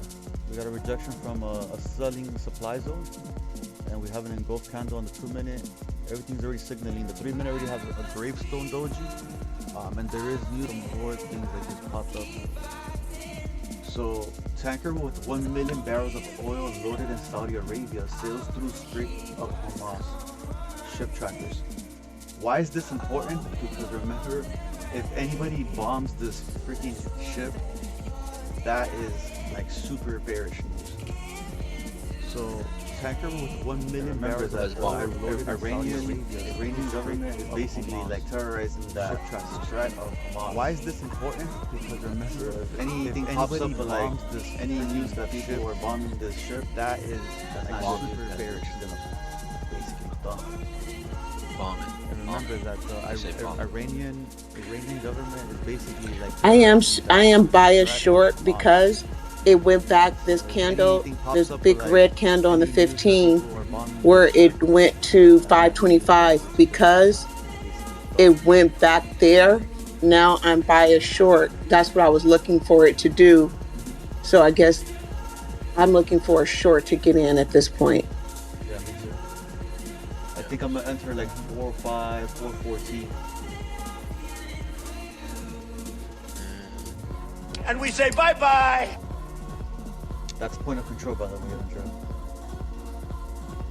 we got a rejection from a selling supply zone, and we have an engulfed candle on the 2 minute. Everything's already signaling. The 3 minute already has a gravestone doji, and there is news of more things that just popped up. So, tanker with 1 million barrels of oil loaded in Saudi Arabia sails through Strait of Hamas. Ship trackers. Why is this important? Because remember, if anybody bombs this freaking ship, that is like super bearish news. So, tanker with 1 million barrels of oil loaded in Saudi Arabia. Iranian government is basically like terrorizing that Strait of Hamas. Why is this important? Because remember, If anything pops up, like any news that people are bombing this ship, that's not super bearish. Basically done. Bombing. And remember that the Iranian government is basically like. I am biased short because it went back this candle, this big red candle on the 15, where it went to 525 because it went back there. Now I'm biased short. That's what I was looking for it to do. So I guess I'm looking for a short to get in at this point. Yeah, me too. I think I'm gonna enter like 405, 414. And we say bye-bye! That's point of control, by the way, Andrea.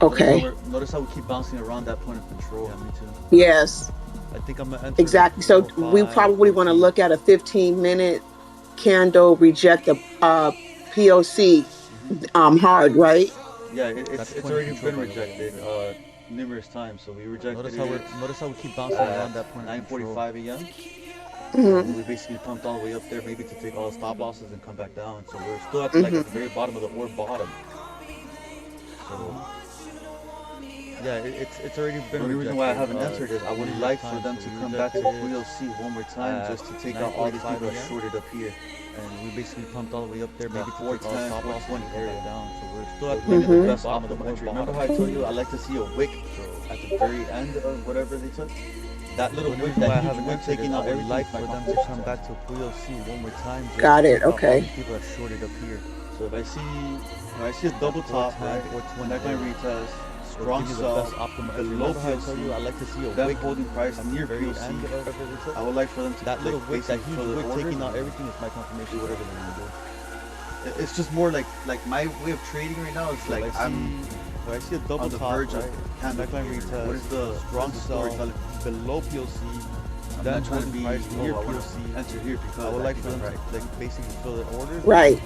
Okay. Notice how we keep bouncing around that point of control. Yeah, me too. Yes. I think I'm gonna enter Exactly. So we probably want to look at a 15-minute candle reject the POC hard, right? Yeah, it's already been rejected numerous times. So we rejected Notice how we keep bouncing around that point. 9:45 a.m. Mm-hmm. We basically pumped all the way up there, maybe to take all the stop losses and come back down. So we're still at like at the very bottom of the orb bottom. So Yeah, it's already been. the only reason why I haven't rejected, entered is I would like for them to come back to PLC one more time just to take out all these people that shorted up here. And we basically pumped all the way up there, maybe to take all 410, stop loss 420 area area. down. So we're still at Like the the best bottom of the optimal entry. orb Remember how I told you I like to see a wick at the very end of whatever they took? That little wick, why I that haven't huge wick entered taking it, out I would everything. like for them to come back to PLC one more time. just Got to it, take out all okay. these people that shorted up here. So if I see a double top, right, neckline retest, strong Give you the sell, best optimal entry. below Remember how I told you I PLC, like to see a them wick holding price at the near very PLC. end of every took. I would like for them to That little wick, that huge wick taking taking out everything is my confirmation. whatever they're gonna do. It's just more like my way of trading right now is like If I see a double on the top, verge right, of candle. neckline retest, What is the strong story sell, telling? below PLC, I'm then not trying to holding be price near low. I want PLC. to enter here because I would like think for them I'm to like basically fill their orders. Right.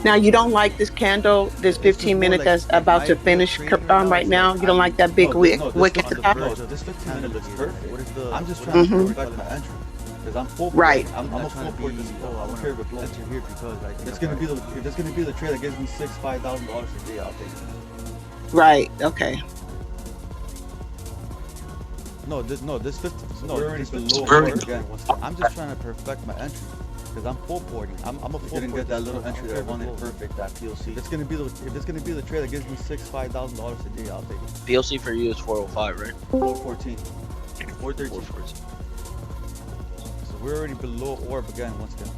Now you don't like this candle, this 15-minute that's about to finish right now. You don't like that big wick at the top. No, this 15 minute looks perfect. What is the? I'm just trying to Mhm. perfect my entry because I'm full. Right. I'm a full port this flow. I don't care if it blows. Enter here because I think It's gonna be the if it's gonna be the trade that gives me $5,000 a day. I'll take it. Right. Okay. this 50. We're already this below 50 order again. I'm just trying to perfect my entry because I'm full porting. I'm a full Didn't port get that this little flow. entry I that I don't care wanted if it blows. perfect. That PLC. If it's gonna be the trade that gives me $5,000 a day, I'll take it. PLC for you is 405, right? 414, 413. 414. So we're already below orb again once again.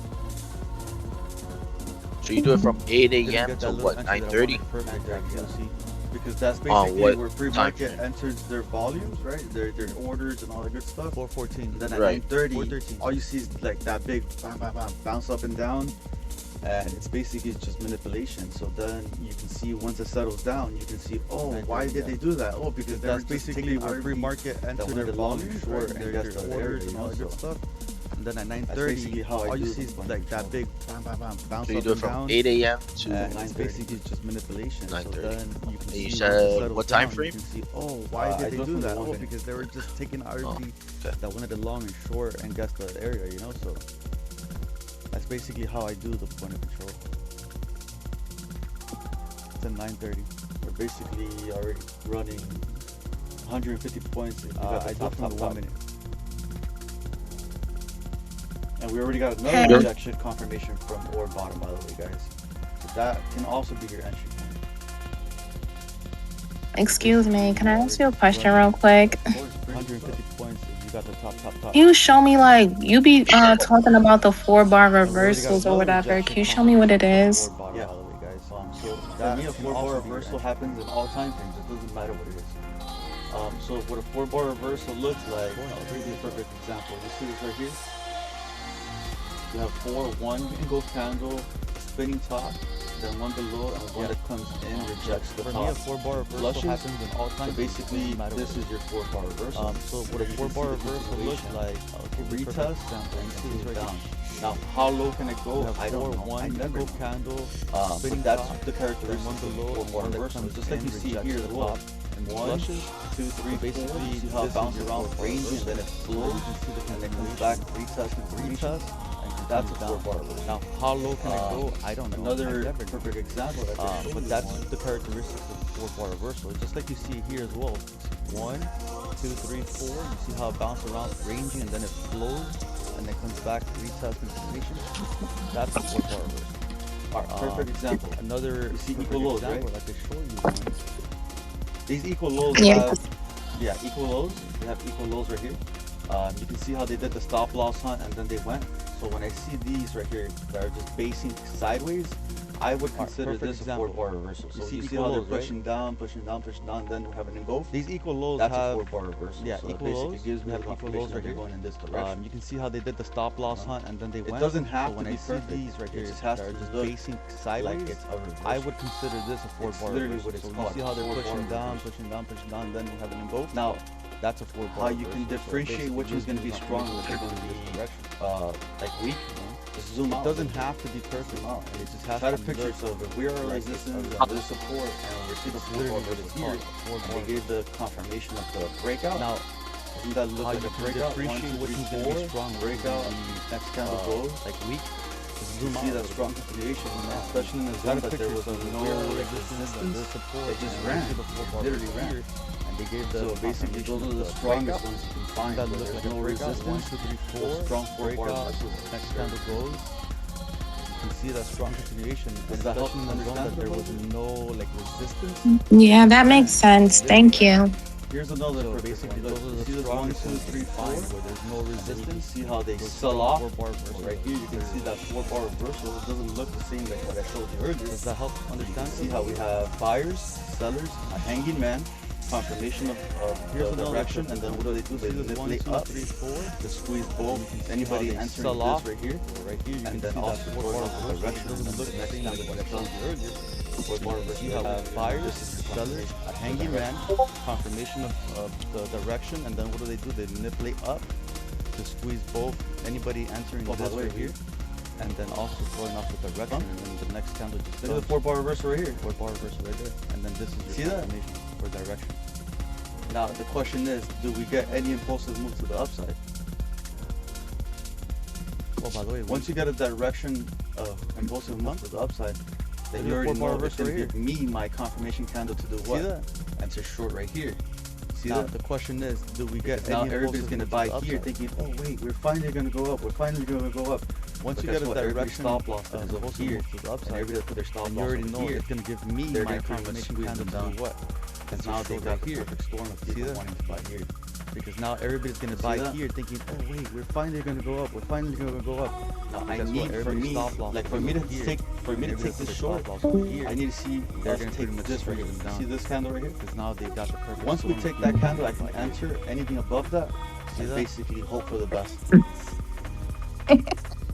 So you do it from 8 Didn't a.m. get to that little what, entry that I 9:30? wanted perfect at PLC. Because that's On basically what where time pre-market frame? enters their volumes, right? Their orders and all that good stuff. 414. And then at Right. 9:30, 413. all you see is like that big bam, bam, bam, bounce up and down, and it's basically just manipulation. So then you can see once it settles down, you can see, oh, why did they do that? Oh, because That's they're just basically taking where everything pre-market enter went their the long and volumes, short, right? and Their that's the orders area, and all that you know, good so stuff. And then at basically 9:30, how I all you do see is this like that one. big bam, bam, bam, bounce So you up do it and from down. 8 a.m. to And it's 9:30. basically just manipulation. So 9:30. then you can And you see said once it settles what time down, frame? You can see, oh, why I did do they it do from the that? one Oh, minute. because they were just taking everything okay. that wanted the long and short and guess the area, you know. So That's basically how I do the point of control. It's at 9:30. We're basically already running 150 points. If you got I the do it from the 1 minute. And we already got another rejection confirmation from or bottom, by the way, guys. So that can also be your entry point. Excuse me, can I ask you a question real quick? 150 points if you got the top. Can you show me, like, you be talking about the 4-bar reversals or whatever. Can you show me what it is? Yeah. So for me, a 4-bar reversal happens in all time frames. It doesn't matter what it is. So what a 4-bar reversal looks like, I'll give you a perfect example. You see this right here? You have 1 engulf candle, spinning top, then one below, and one that comes in rejects the top. For me, a 4-bar reversal happens in all time. So basically, this is your 4-bar reversal. So what a 4-bar reversal looks like, retest and see this down. Now, how low can it go? I don't know. I never engulf candle, but that's the characteristic of 4-bar reversal. Just like you see here as well. 1, 2, 3, basically, you see how it bounces around, ranging, and then it flows, and then comes back, retest, and that's a 4-bar reversal. Now, how low can it go? I don't know. Another perfect example. But that's the characteristics of the 4-bar reversal. Just like you see here as well. 1, 2, 3, 4. You see how it bounces around, ranging, and then it flows, and then comes back, retest, continuation. That's a 4-bar reversal. Alright, perfect example. Another you see equal lows, right? Like I showed you one. These equal lows have, equal lows. They have equal lows right here. You can see how they did the stop loss hunt and then they went. So when I see these right here that are just basing sideways, I would consider this a 4-bar reversal. So you see how they're pushing down, then we have an engulf. These equal lows that's have a 4-bar reversal. Yeah, so equal lows. It gives me the confirmation that they're going in this direction. You can see how they did the stop loss hunt and then they went. It doesn't have so when to be I see perfect. these right here It just has that to are just look basing sideways, like it's a reversal. I would consider this a 4-bar literally reversal. what it's so called. You see how they're 4-bar pushing down, reversal. then we have an engulf. Now, that's a 4-bar. How you can differentiate which is going to be strong, which is going to be like weak. Just zoom out. It doesn't have to be perfect. It just has Try to to picture yourself. If we are resistance and this support, and we see the 4-bar versus here, and they gave the confirmation of the breakout. Now, doesn't that look like a breakout? 1, 2, 3, 4, strong breakout, next candle goes like weak. You see that strong continuation, especially in the zone that there was no resistance, the support. It just ran, literally ran. And they gave the so basically those are the strongest ones you can find. That where looks there's like no a breakout. resistance. 1, 2, 3, 4. Strong 4-bar Next candle goes. You can see that strong continuation. Does that help in the zone that there was no like resistance. Yeah, that makes sense. Thank you. Here's another So perfect basically, one. those are the See this 1, 2, 3, 4, where there's no resistance. See how they sell off. 4-bar reversal. Right here, you can see that 4-bar reversal. It doesn't look the same like what I showed you earlier. Does that help understand? See how we have buyers, sellers, a hanging man, confirmation of the direction, and then what do? They manipulate up to squeeze both. Anybody entering this right here, and then also 4-bar the direction. Doesn't look next time what I showed you earlier. 4-bar versus you have buyers, sellers, a hanging man, confirmation of the direction, and then what do? They manipulate up to squeeze both. Anybody entering this right here. And then also throwing off the direction, and then the next candle just look at the 4-bar reversal right here. 4-bar reversal right there. And then this is your confirmation or direction. Now the question is, do we get any impulsive move to the upside? Oh, by the way, once you get a direction of impulsive move to the upside, then you already know it's going to give me my confirmation candle to do what? See that? And to short right here. See now, that? The question is, do we get now any everybody's going to buy here thinking, oh wait, we're finally going to go up, we're finally going to go up. Once you get a direction stop loss that is over here, to the upside, everybody put their stop loss, you already know it's going to give me my confirmation candle to do what? Because now they got the perfect storm of people wanting to buy here. Because now everybody's going to buy here thinking, oh wait, we're finally going to go up, we're finally going to go up. Now I need for me, like for me to take this short, I need to see they're going to take this right here. See this candle right here? Because now they've got the perfect. Once we take that candle, I can enter anything above that and basically hope for the best.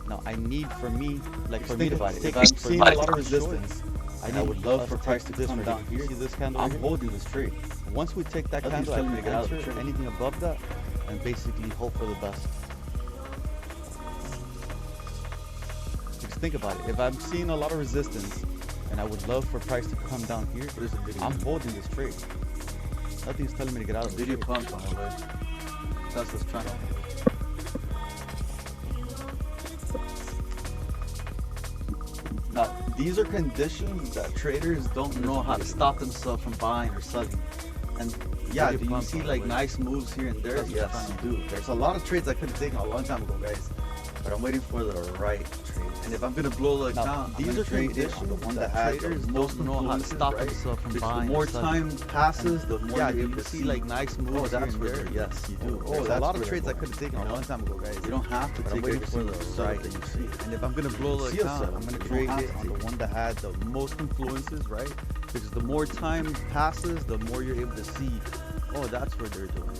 Now I need for me, like for me to take, if I'm seeing a lot of resistance, I would love for price to come down here. See this candle? I'm holding this trade. Once we take that candle, I can enter anything above that and basically hope for the best. Just think about it. If I'm seeing a lot of resistance and I would love for price to come down here, I'm holding this trade. Nothing's telling me to get out of the video pump, by the way. Tesla's trying to. these are conditions that traders don't know how to stop themselves from buying or selling. And yeah, do you see like nice moves here and there? Yes, you do. There's a lot of trades I could have taken a long time ago, guys, but I'm waiting for the right trade. And if I'm gonna blow the account, these are conditions the one that traders don't know how to stop themselves from buying. The more time passes, the more you're able to see like nice moves. Oh, that's where. Yes, you do. Oh, there's a lot of trades I could have taken a long time ago, guys. You don't have to take every single right that you see. And if I'm gonna blow the account, I'm gonna trade it on the one that had the most influences, right? Because the more time passes, the more you're able to see. Oh, that's what they're doing.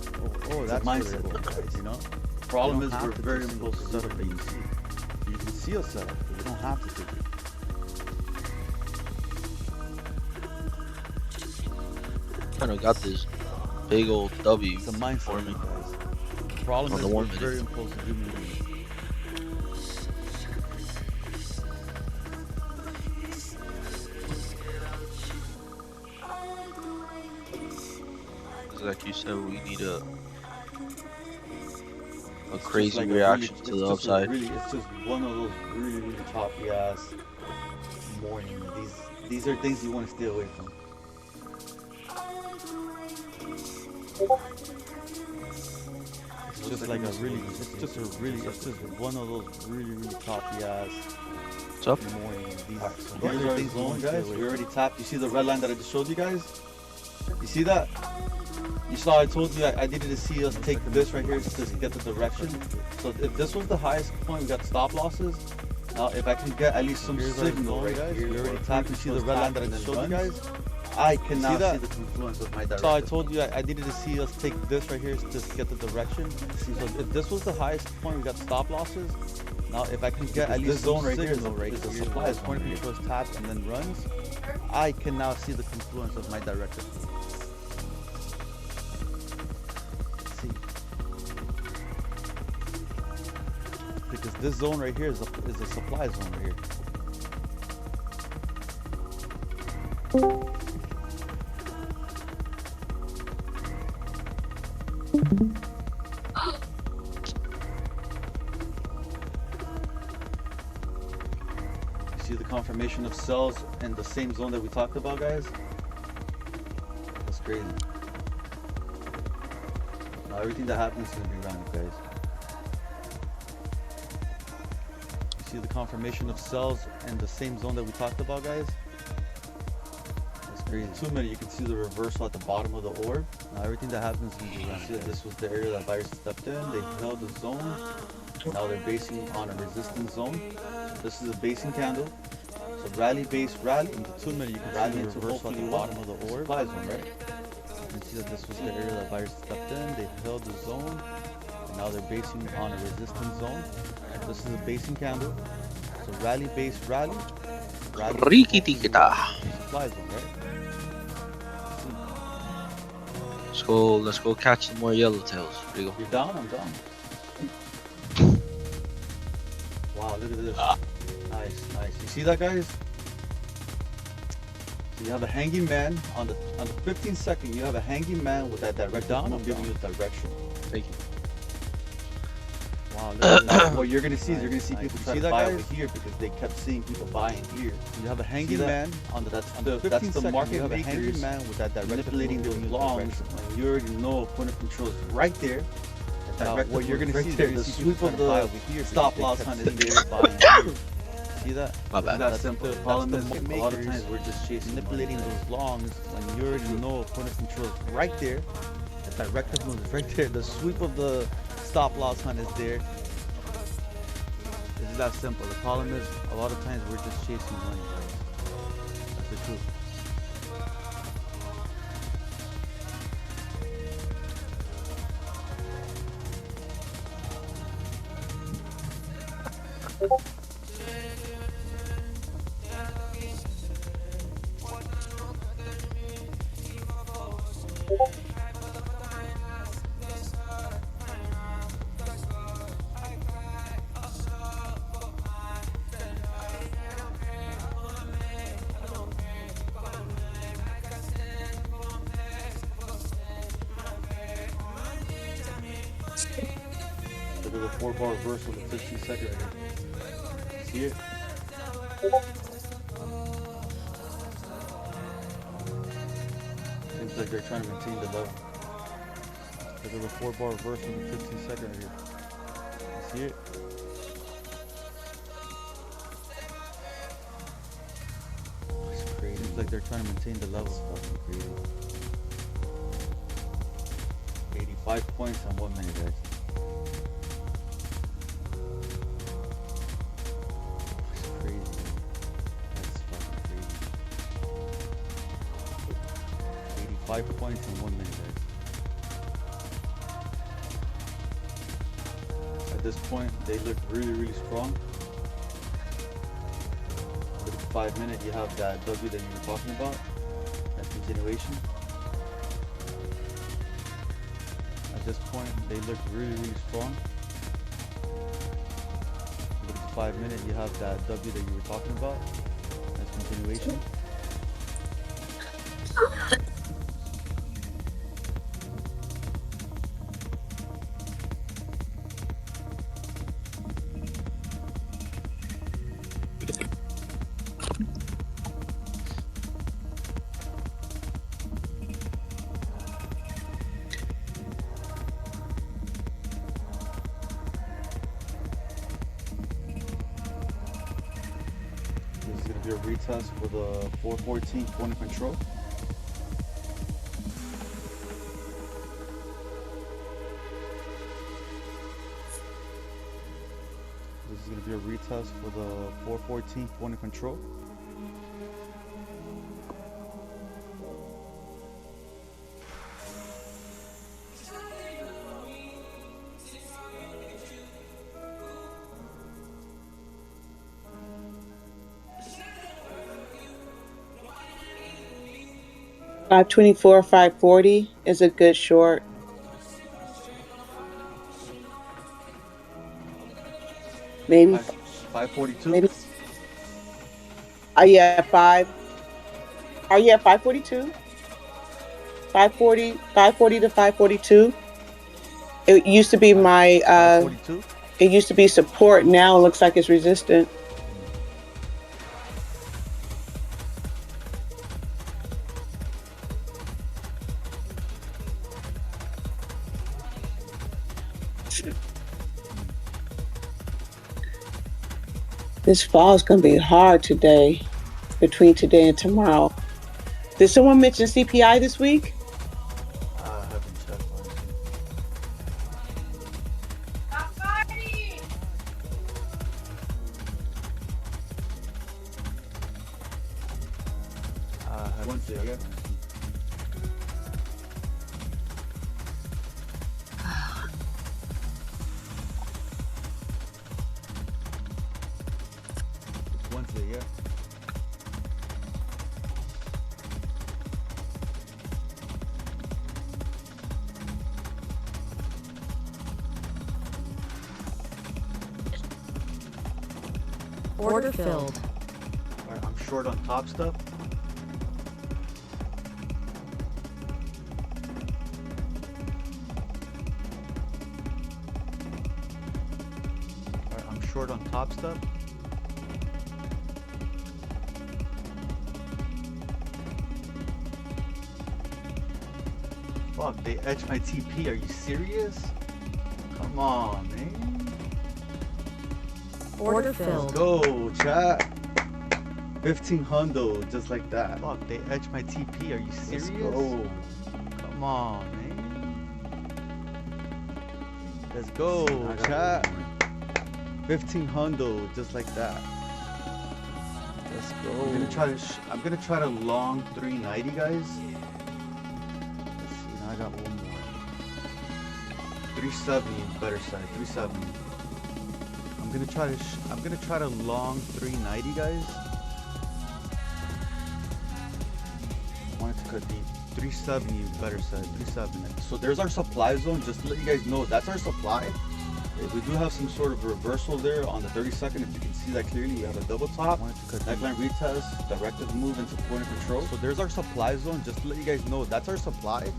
Oh, that's what they're doing, guys. You know. Problem is we're very impulsive setup that you see. You can see a setup, but you don't have to take it. Kind of got this big old W. It's a mindset for me, guys. The problem is we're very impulsive human beings. Like you said, we need a crazy reaction to the upside. It's just one of those really choppy ass morning. These are things you want to stay away from. It's just like it's just one of those really choppy ass morning. These are things going, guys. We already tapped. You see the red line that I just showed you guys? You see that? You saw I told you I needed to see us take this right here to get the direction. So if this was the highest point, we got stop losses. Now if I can get at least some signal right guys, we already tapped. You see the red line that I just showed you guys? I can now see the confluence of my direction. So I told you I needed to see us take this right here to get the direction. So if this was the highest point, we got stop losses. Now if I can get at least zone right here, is the supply is point control tapped and then runs. I can now see the confluence of my direction. Because this zone right here is a supply zone right here. You see the confirmation of sells in the same zone that we talked about, guys? That's crazy. Now everything that happens is gonna be round, guys. See the confirmation of sells in the same zone that we talked about, guys? That's crazy. 2 minutes, you can see the reversal at the bottom of the orb. Now everything that happens is going to be around. See, this was the area that buyers stepped in. They held the zone. Now they're basing on a resistance zone. This is a basing candle. So rally, base, rally. In the 2 minutes, you can see the reversal at the bottom of the orb. Supply zone, right? You can see that this was the area that buyers stepped in. They held the zone. And now they're basing on a resistance zone. This is a basing candle. So rally, base, rally. Riki-tiki-ta. Supply zone, right? Let's go catch some more yellowtails. Here you go. You're down? I'm down. Wow, look at this. Nice. You see that, guys? So you have a hanging man on the 15 second. You have a hanging man with that direct down. I'm giving you a direction. Thank you. Wow, what you're gonna see is people try to buy over here because they kept seeing people buying here. You have a hanging man on the that's the market makers with that manipulating those longs, and you already know point of control is right there. What you're gonna see there, the sweep of the stop loss on is there buying here. See that? My bad. That's simple. The problem is a lot of times we're just chasing manipulating those longs when you already know point of control is right there. The directive move is right there. The sweep of the stop loss hunt is there. It's that simple. The problem is a lot of times we're just chasing money. That's the truth. Look at the 4-bar reversal, the 15 second right here. See it? Looks like they're trying to maintain the level. Look at the 4-bar reversal in the 15-second right here. You see it? It's crazy. Looks like they're trying to maintain the level. It's fucking crazy. 85 points on 1 minute, guys. It's crazy. That's fucking crazy. 85 points in 1 minute, guys. At this point, they look really, really strong. Look at the 5 minute, you have that W that you were talking about. That continuation. At this point, they look really, really strong. Look at the 5 minute, you have that W that you were talking about. That's continuation. This is going to be a retest for the 414 point of control. This is going to be a retest for the 414 point of control. $524, $540 is a good short. Maybe 542. maybe. Yeah, 542. 540 to 542. It used to be my 542. it used to be support. Now it looks like it's resistant. This fall is going to be hard today, between today and tomorrow. Did someone mention CPI this week? I haven't checked, honestly. Wednesday, yeah. It's Wednesday, yeah. Order filled. Alright, I'm short on top stuff. Alright, I'm short on top stuff. Fuck, they etched my TP. Are you serious? Come on, man. Order filled. Go, chat. 15 hundo, just like that. Fuck, they etched my TP. Are you serious? Let's go. Come on, man. Let's go, chat. 15 hundo, just like that. Let's go. I'm gonna try to long 390, guys. Let's see. Now I got one more. 370, better side. 370. I'm gonna try to long 390, guys. I wanted to cut deep. 370, better side. 370. So there's our supply zone. Just to let you guys know, that's our supply. We do have some sort of reversal there on the 32nd. If you can see that clearly, we have a double top. Neckline retest, directive move into point of control. So there's our supply zone. Just to let you guys know, that's our supply.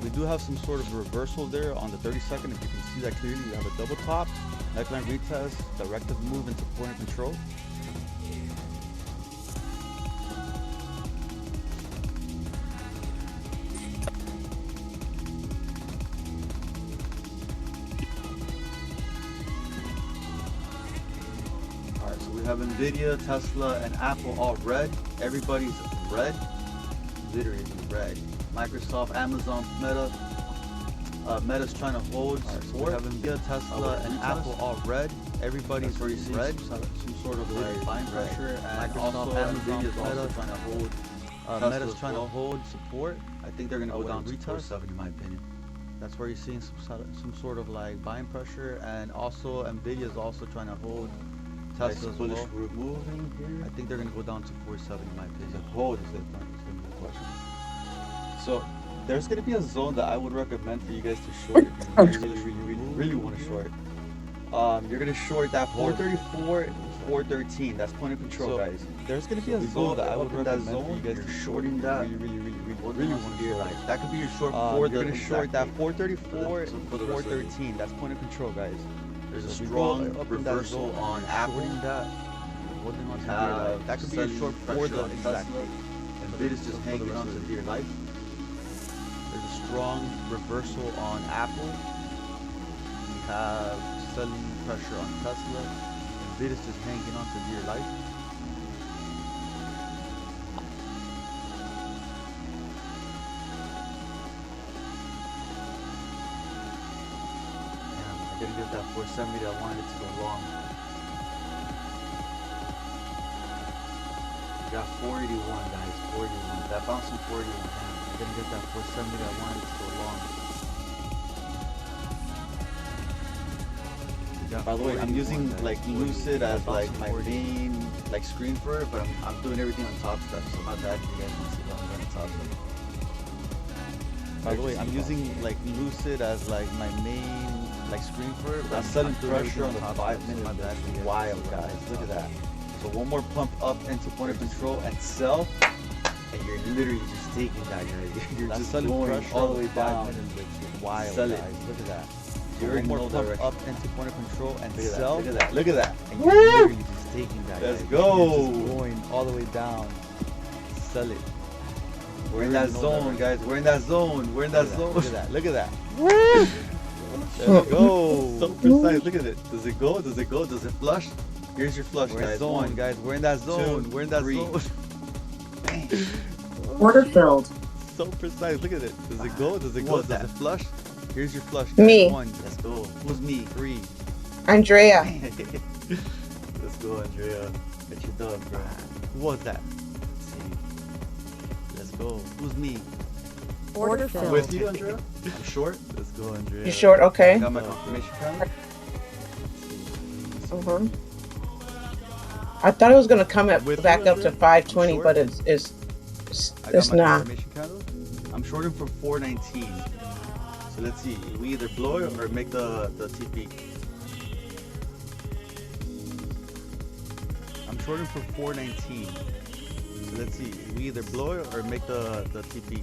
We do have some sort of reversal there on the 32nd. If you can see that clearly, we have a double top. Neckline retest, directive move into point of control. have Nvidia, Tesla, and Apple all red. Everybody's red, literally red. Microsoft, Amazon, Meta. Meta's trying to hold support. So we have Nvidia, Tesla, and Apple all red. Everybody's red. Some sort of like buying pressure. And Microsoft, also Amazon, Nvidia's also trying to hold. Meta's trying to hold support. I think they're gonna go down to 470 in my opinion. That's where you're seeing some sort of like buying pressure, and also Nvidia is also trying to hold Tesla as well. Removing here. I think they're gonna go down to 470 in my opinion. The hold is the question. So there's gonna be a zone that I would recommend for you guys to short if you really want to short. You're gonna short that 434, 413. That's point of control, guys. There's gonna be a zone that I would recommend for you guys to shorting that. Really want to short. That could be your short for the. You're gonna short that 434, 413. That's point of control, guys. There's a strong reversal on Apple. Holding on to dear life. That could be a short for the exactly. And Nvidia's just hanging on to dear life. There's a strong reversal on Apple. We have selling pressure on Tesla. Nvidia's just hanging on to dear life. I didn't get that 470 that I wanted it to go long. We got 481, guys. 481. That bounced from 481. I didn't get that 470 that I wanted it to go long. By the way, I'm using like Lucid as like my main like screen for it, but I'm doing everything on Top Step, so my bad if you guys want to see what I'm doing on Top Step. By the way, I'm using like Lucid as like my main like screen for it, but I'm sudden pressure on the 5 minute. That's wild, guys. Look at that. So one more pump up into point of control and sell, and you're literally just taking that, guys. You're just going all the way down. Wild, guys. Look at that. You're one more pump up into point of control and sell. Look at that. Look at that. And you're literally just taking that. Let's go. You're just going all the way down. Sell it. We're in that zone, guys. We're in that zone. We're in that zone. Look at that. Look at that. Let's go. So precise. Look at it. Does it go? Does it go? Does it flush? Here's your flush, guys. Zone, guys. We're in that zone. We're in that zone. Order filled. So precise. Look at it. Does it go? Does it go? Does it flush? Here's your flush, guys. Me. 1. Let's go. Who's me? 3. Andrea. Let's go, Andrea. Get your dub, bro. Who was that? Let's see. Let's go. Who's me? Order filled. With you, Andrea? I'm short. Let's go, Andrea. You short? Okay. I got my confirmation counter. I thought it was gonna come up back up to 520, but it's not. I'm shorting for 419. So let's see. We either blow it or make the TP. I'm shorting for 419. So let's see. We either blow it or make the TP.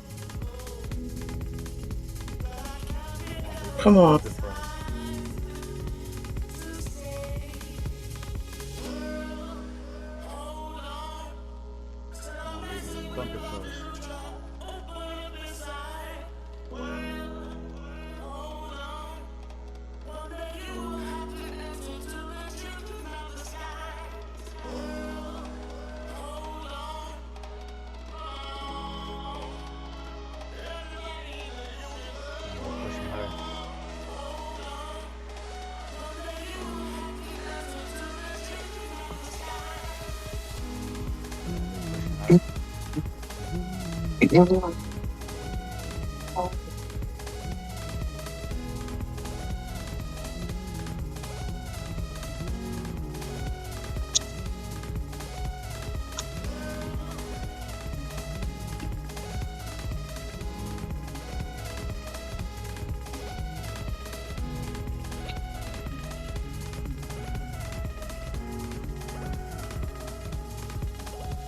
Come on. Bump it first. Pushing higher.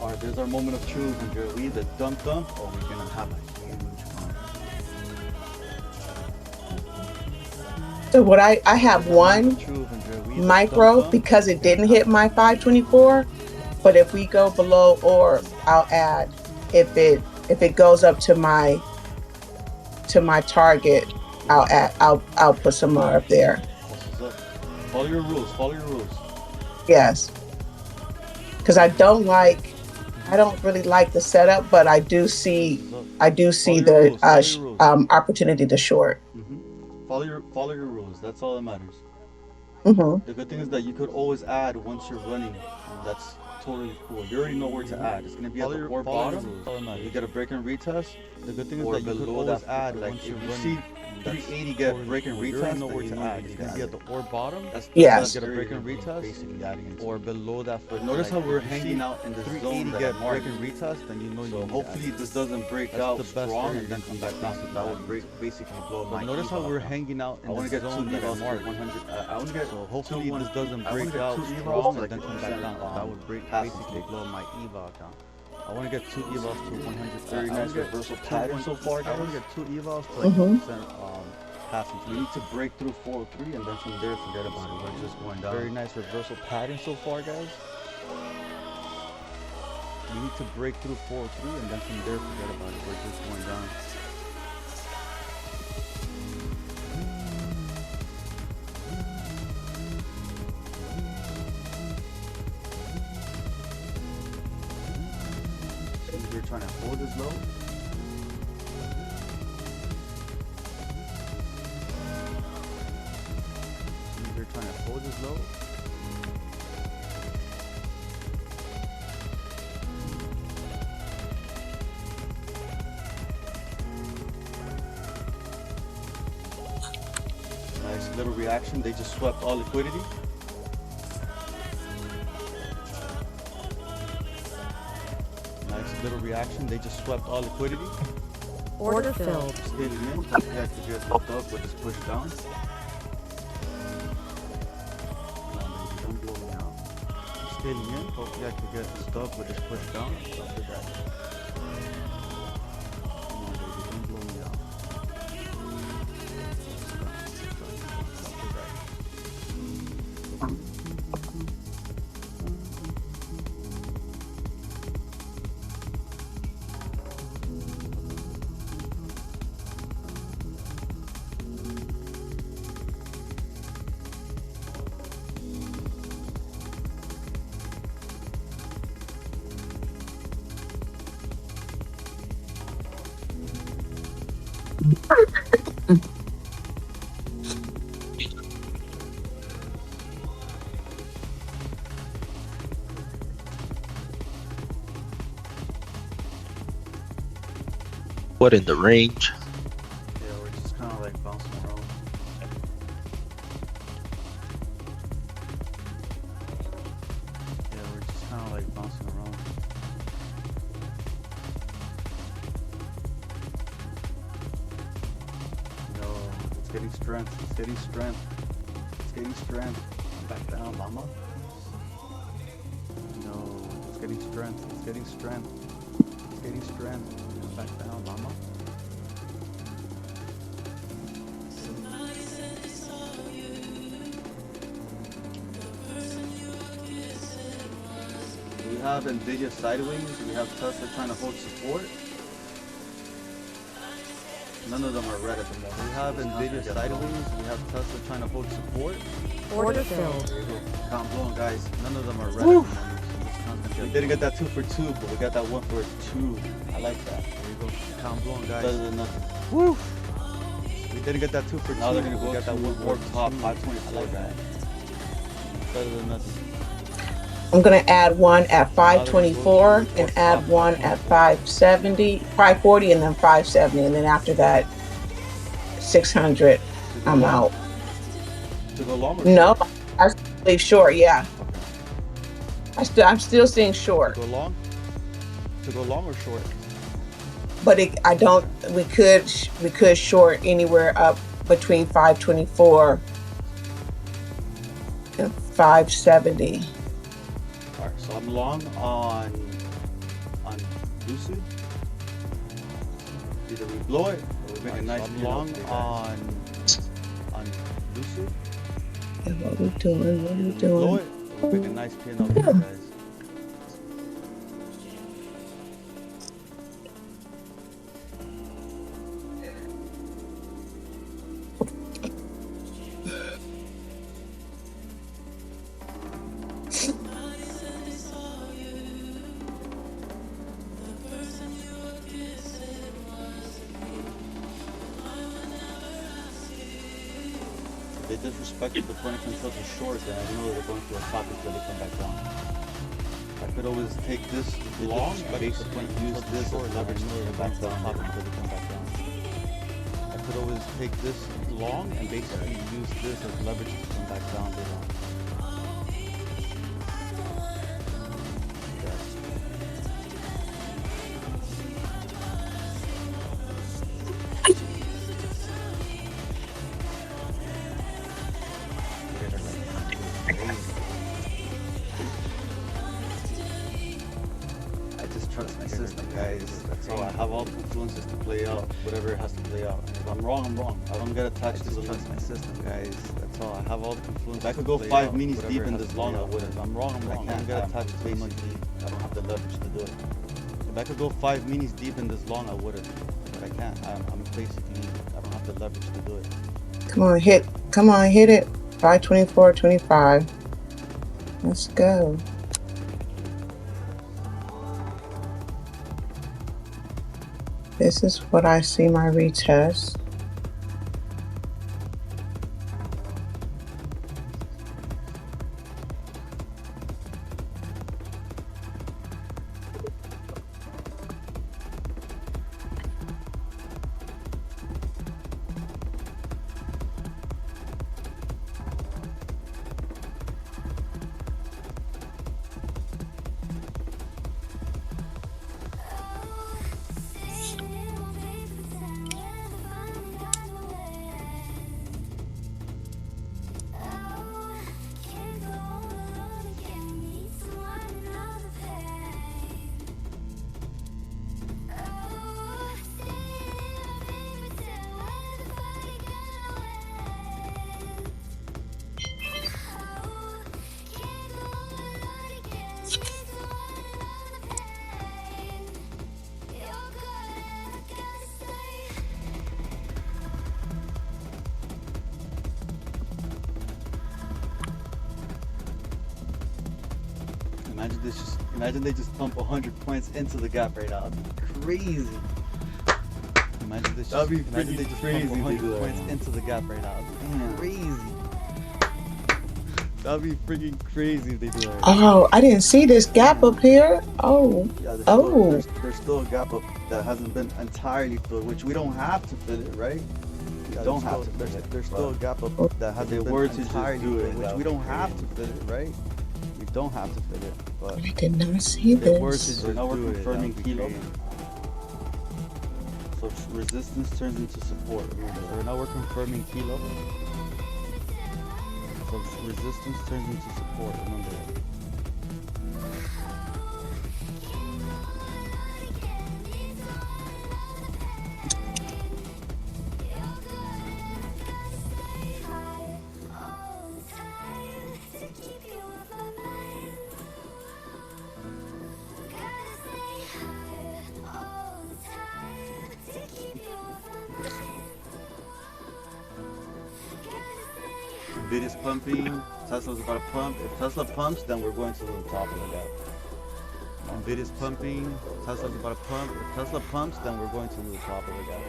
Alright, there's our moment of truth, Andrea. We either dump or we're gonna have a huge pump. So what I have one micro because it didn't hit my 524, but if we go below, or I'll add if it goes up to my target, I'll put some more up there. Follow your rules. Follow your rules. Yes. because I don't really like the setup, but I do see the opportunity to short. Follow your rules. That's all that matters. Mm-hmm. The good thing is that you could always add once you're running. That's totally cool. You already know where to add. It's gonna be at the or bottom. You get a break and retest. The good thing is that you could always add once you're running. 380 get break and retest. Know where to add. It's gonna be at the or bottom. That's Yes. Get a break and retest. Basically adding into or below that. But notice how we're hanging out in the 380 get break and retest. Then you know you. Hopefully this doesn't break out strong and then come back down. So that would basically blow my. Notice how we're hanging out in the zone that are marked. 100. I want to get. So hopefully this doesn't break out strong and then come back down. That would basically blow my Eval down. I want to get 2 evals to 130. Nice reversal pattern so far, guys. I want to get 2 evals to like 2% passing. We need to break through 403 and then from there forget about it. We're just going down. Very nice reversal pattern so far, guys. We need to break through 403 and then from there forget about it. We're just going down. We're trying to hold this low. We're trying to hold this low. Nice little reaction. They just swept all liquidity. Nice little reaction. They just swept all liquidity. Order filled. Staying in. Yeah, to get hooked up with this push down. Don't blow me out. Staying in. Hopefully I can get stuck with this push down. After that. Come on, baby. Don't blow me out. What in the range? Yeah, we're just kind of like bouncing around. Yeah, we're just kind of like bouncing around. No, it's getting strength. It's getting strength. It's getting strength. Back down, llama. No, it's getting strength. It's getting strength. It's getting strength. Back down, llama. We have Nvidia sideways. We have Tesla trying to hold support. None of them are red at the moment. We have Nvidia sideways. We have Tesla trying to hold support. Order filled. There you go. Count blowing, guys. None of them are red at the moment. We didn't get that 2 for 2, but we got that 1 for 2. I like that. There you go. Count blowing, guys. Better than nothing. Woo! We didn't get that 2 for 2. Now they're gonna go get that 1 for top 520. I like that. Better than nothing. I'm gonna add one at 524 and add one at 570, 540, and then 570, and then after that, 600. I'm out. To go long? No, I believe short. Yeah. I'm still seeing short. To go long? To go long or short? But we could short anywhere up between 524 and 570. All right, so I'm long on Lucid. Either we blow it or we make a nice long on Lucid. And what we doing? What we Blow doing? it or we make a nice P&L here, guys. they disrespected the point of control to short, then I know they're going to a top until they come back down. I could always take this long, basically use this as leverage to come back down top until they come back down. I could always take this long and basically use this as leverage to come back down later on. Trust my system, guys. That's all. I have all the influences to play out whatever it has to play out. And if I'm wrong, I'm wrong. I don't get attached to the trust my system, guys. That's all. I have all the influences. If I could go 5 minis deep in this long, I would. If I'm wrong, I'm wrong. I don't get attached to much deep. I don't have the leverage to do it. If I could go 5 minis deep in this long, I would have. But I can't. I'm basically, I don't have the leverage to do it. Come on, hit. Come on, hit it. 524.25. Let's go. This is what I see my retest. Imagine they just pump 100 points into the gap right now. That'd be crazy. Imagine they just crazy pump 100 do points that. into the gap right now. That'd be crazy. That'd be freaking crazy if they do that. Oh, I didn't see this gap up here. Oh, Yeah, oh. there's still a gap up that hasn't been entirely filled, which we don't have to fill it, right? We don't have to fill it. There's still a gap up that hasn't been entirely filled, which we don't have to fill it, right? We don't have to fill it, but I did not see the word this. is now we're confirming kilo. So resistance turns into support. So now we're confirming kilo. So resistance turns into support. Remember that. Nvidia's pumping, Tesla's about to pump. If Tesla pumps, then we're going to the top of the gap. Nvidia's pumping, Tesla's about to pump. If Tesla pumps, then we're going to the top of the gap.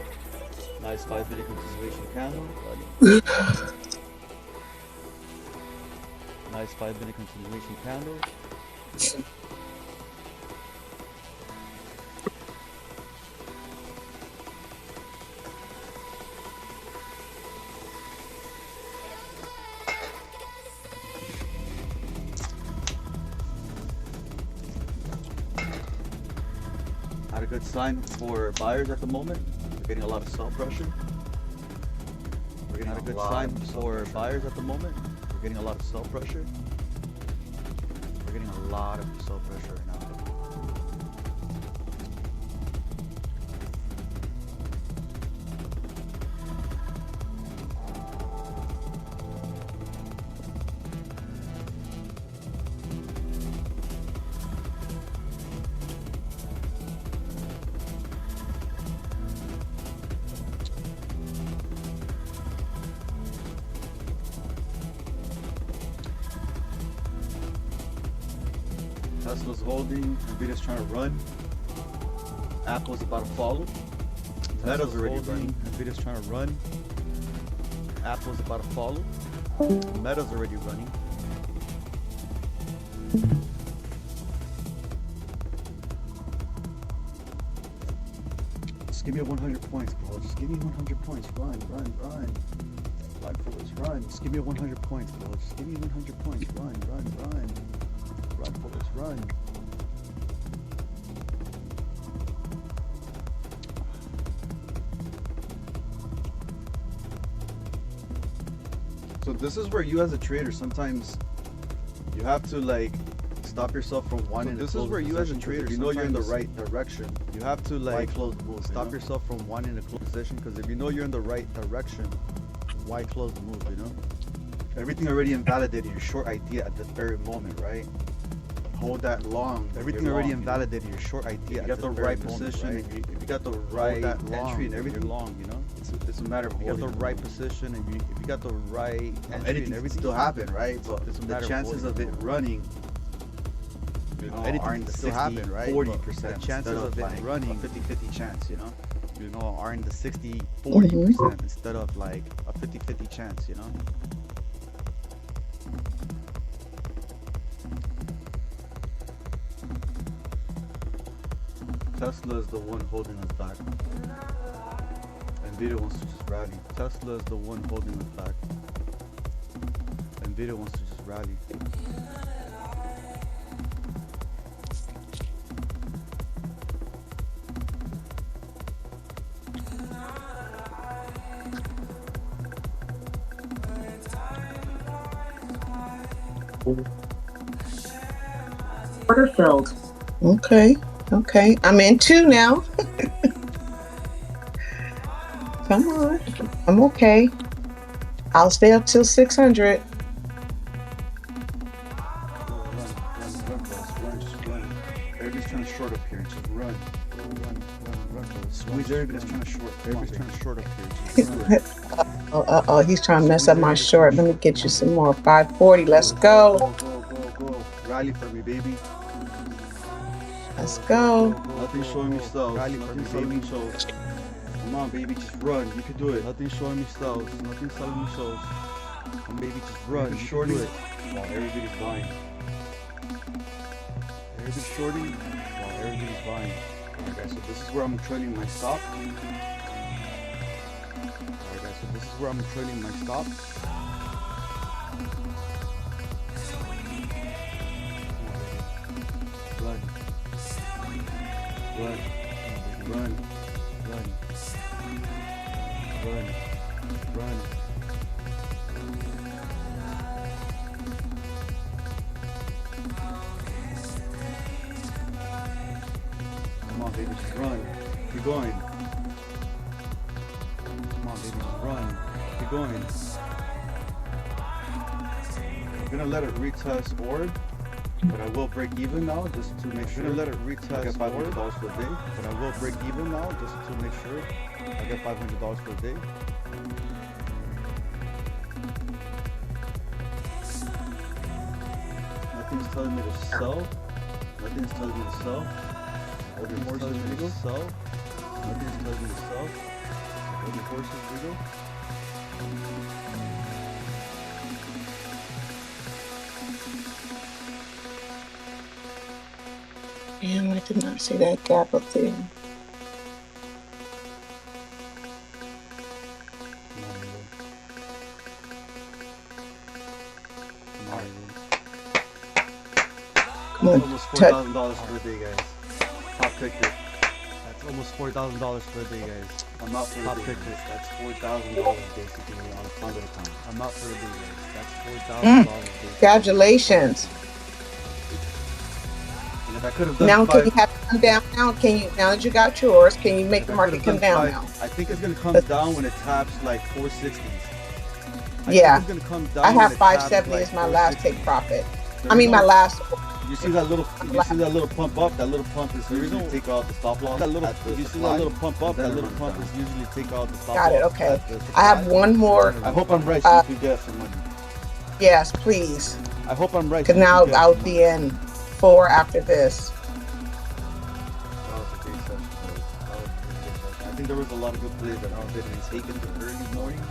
Nice 5-minute continuation candle. Nice 5-minute continuation candle. Not a good sign for buyers at the moment. We're getting a lot of sell pressure. We're getting a good sign for buyers at the moment. We're getting a lot of sell pressure. We're getting a lot of sell pressure right now. Tesla's holding, Nvidia's trying to run. Apple's about to follow. Meta's already running. Nvidia's trying to run. Apple's about to follow. Meta's already running. Just give me 100 points, bro. Just give me 100 points. Run. Run, Fullers, run. Just give me 100 points, bro. Just give me 100 points. Run. Run, Fullers, run. So this is where you as a trader, sometimes you have to like stop yourself from wanting this is where you as a trader, you know you're in the right direction. You have to like close the move, stop yourself from wanting to close position, because if you know you're in the right direction, why close the move, you know? Everything already invalidated your short idea at this very moment, right? Hold that long. Everything already invalidated your short idea. You got the right position, and if you got the right entry and everything, long, you know? It's a matter of you got the right position, and if you got the right entry, anything and everything still happen, right? But it's a the matter chances of it running, you know, anything are in the still 60, happen, right? 40%. The chances of it like running, a 50-50 chance, you know? you know, are in the 60-40% instead of like a 50-50 chance, you know? Tesla is the one holding us back. Nvidia wants to just rally. Tesla is the one holding us back. Nvidia wants to just rally. Order filled. Okay. I'm in 2 now. Come on. I'm okay. I'll stay up till 600. Run. Everybody's trying to short up here. Just run. Squeeze everybody's trying to short. Everybody's trying to short up here. Just run. Oh, he's trying to mess up my short. Let me get you some more. 540. Let's go. Go. Rally for me, baby. Let's go. Nothing's showing me sells. Rally for me, baby. Come on, baby, just run. You can do it. Nothing's showing me sells. Nothing's selling me sells. Come, baby, just run. You're You shorting can do it while everybody's buying. Everybody's shorting while everybody's buying. Alright, guys, so this is where I'm trailing my stop. Alright, guys, so this is where I'm trailing my stop. Run. Come on, baby, just run. Keep going. Come on, baby, just run. Keep going. I'm gonna let it retest orb, but I will break even now just to make sure. I'm gonna let it retest I get $500 orb, for a day. but I will break even now just to make sure I get $500 per day. Nothing's telling me to sell. Nothing's telling me to sell. Nothing's telling me to sell. Nothing's telling me to sell. Holding horses, Rigo. Damn, I did not see that gap up there. Come on, Almost touch. $4,000 for the day, guys. Top ticket. That's almost $4,000 for a day, guys. I'm out for the Top day. ticket. Guys. That's $4,000 basically on a positive account. I'm out for the day, guys. That's $4,000. Congratulations. And if I could have done Now, five, can you have it come down now? Now that you got yours, can you make if the I market could've come done down five, now? I think it's gonna come down when it taps like 460s. Yeah. It's gonna come down I have when it taps 570 like as my last 460. take profit. The I mean, my reason- last. You see that little pump up? That little pump is the reason to take out the stop loss. That little, at the you see supply, that little pump up? and then That it little runs pump down. is usually take out the stop Got it. loss Okay. at the I have supply. one more. I hope I'm right so you can get some money. Yes, please. I hope I'm right. Because so you now can get I'll some be in 4 after this. That was a great session, guys. That was a great session. I think think there was a lot of good plays that didn't take in the early morning. I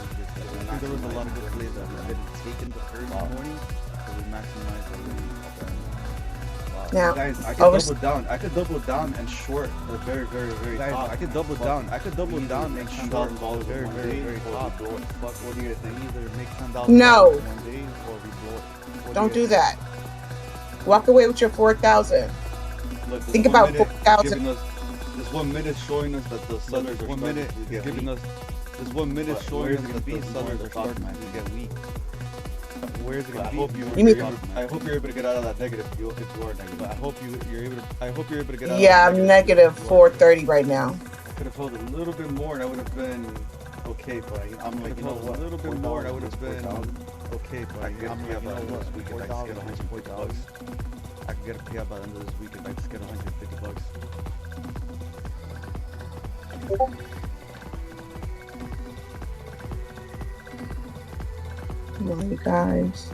think there was a lot of good plays that didn't take in the early morning, so we maximized the lead. Now, Guys, I could double down. I could double down and short the very, very, very top. I could double down. I could double down and short the very, very, very top. Fuck, what do you guys think? Either make $10,000 No. one day or we blow it. Don't do that. Walk away with your 4,000. Look, Think about 4,000. This 1 minute showing us that the sellers are 1 minute giving us. This 1 minute showing us that the sellers are starting to get weak. Where's it gonna be? I hope you're able to get out of that negative. If you are negative, I hope you're able to get out. Yeah, I'm negative 430 right now. I could have held a little bit more, and I would have been okay. But I'm like, you know what? A little bit more, and I would have been okay. But I'm like, you know what? We could just get $140. I could get a payout by the end of this week if I just get $150. Come on, you guys.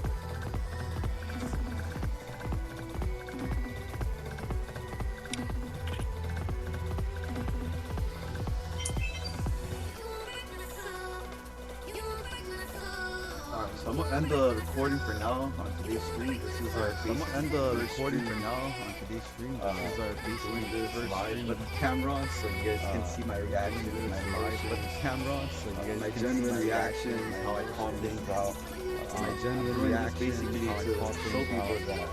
So I'm gonna end the recording for now on today's stream. This is our. I'm gonna end the recording for now on today's stream. This is our basically first stream with the camera on, so you guys can see my reaction. Live with the camera on, so you guys my genuine reaction, how I call things out. My genuine reaction, basically to show people that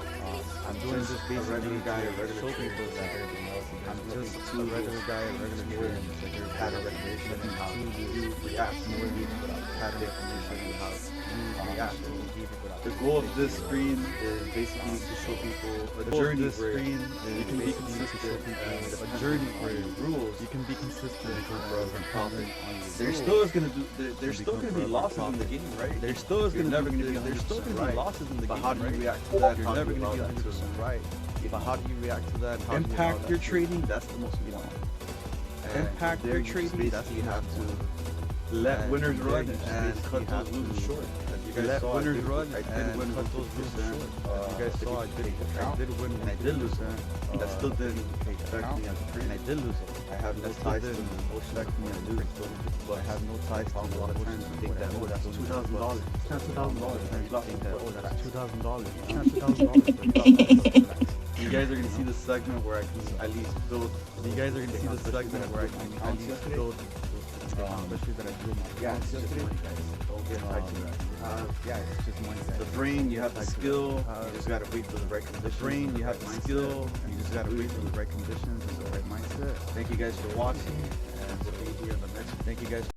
I'm doing this basically a regular guy, a regular people that everything else. I'm just a regular guy, a regular trader. Like your pattern recognition and how you react more without pattern recognition and how you react. The goal of this stream is basically to show people a journey where you can be consistent and a journey where rules you can be consistent and profit. There's still gonna be losses in the game, right? There's still gonna be losses in the game. But how do you react to that? You're never gonna be 100% right. But how do you react to that? Impact your trading. That's the most important. Impact your trading. That's you have to let winners run and cut those losers short. You guys saw winners run and cut those losers short. You guys saw I did win and I did lose. That still didn't affect me as a trader. And I did lose it. I have no ties to affect me as a trader. But I have no ties to a lot of times to think that, oh, that's $2,000. It's not $2,000. You think that, oh, that's $2,000. It's not $2,000. You guys are gonna see the segment where I can at least build. You guys are gonna see the segment where I can at least build. Especially that I drew my it's just money, guys. Don't get hyped to that. Yeah, it's just money, guys. The brain, you have the skill. You just gotta wait for the right conditions. The brain, you have the skill. You just gotta wait for the right conditions and the right mindset. Thank you guys for watching, and we'll be here in the next. Thank you guys.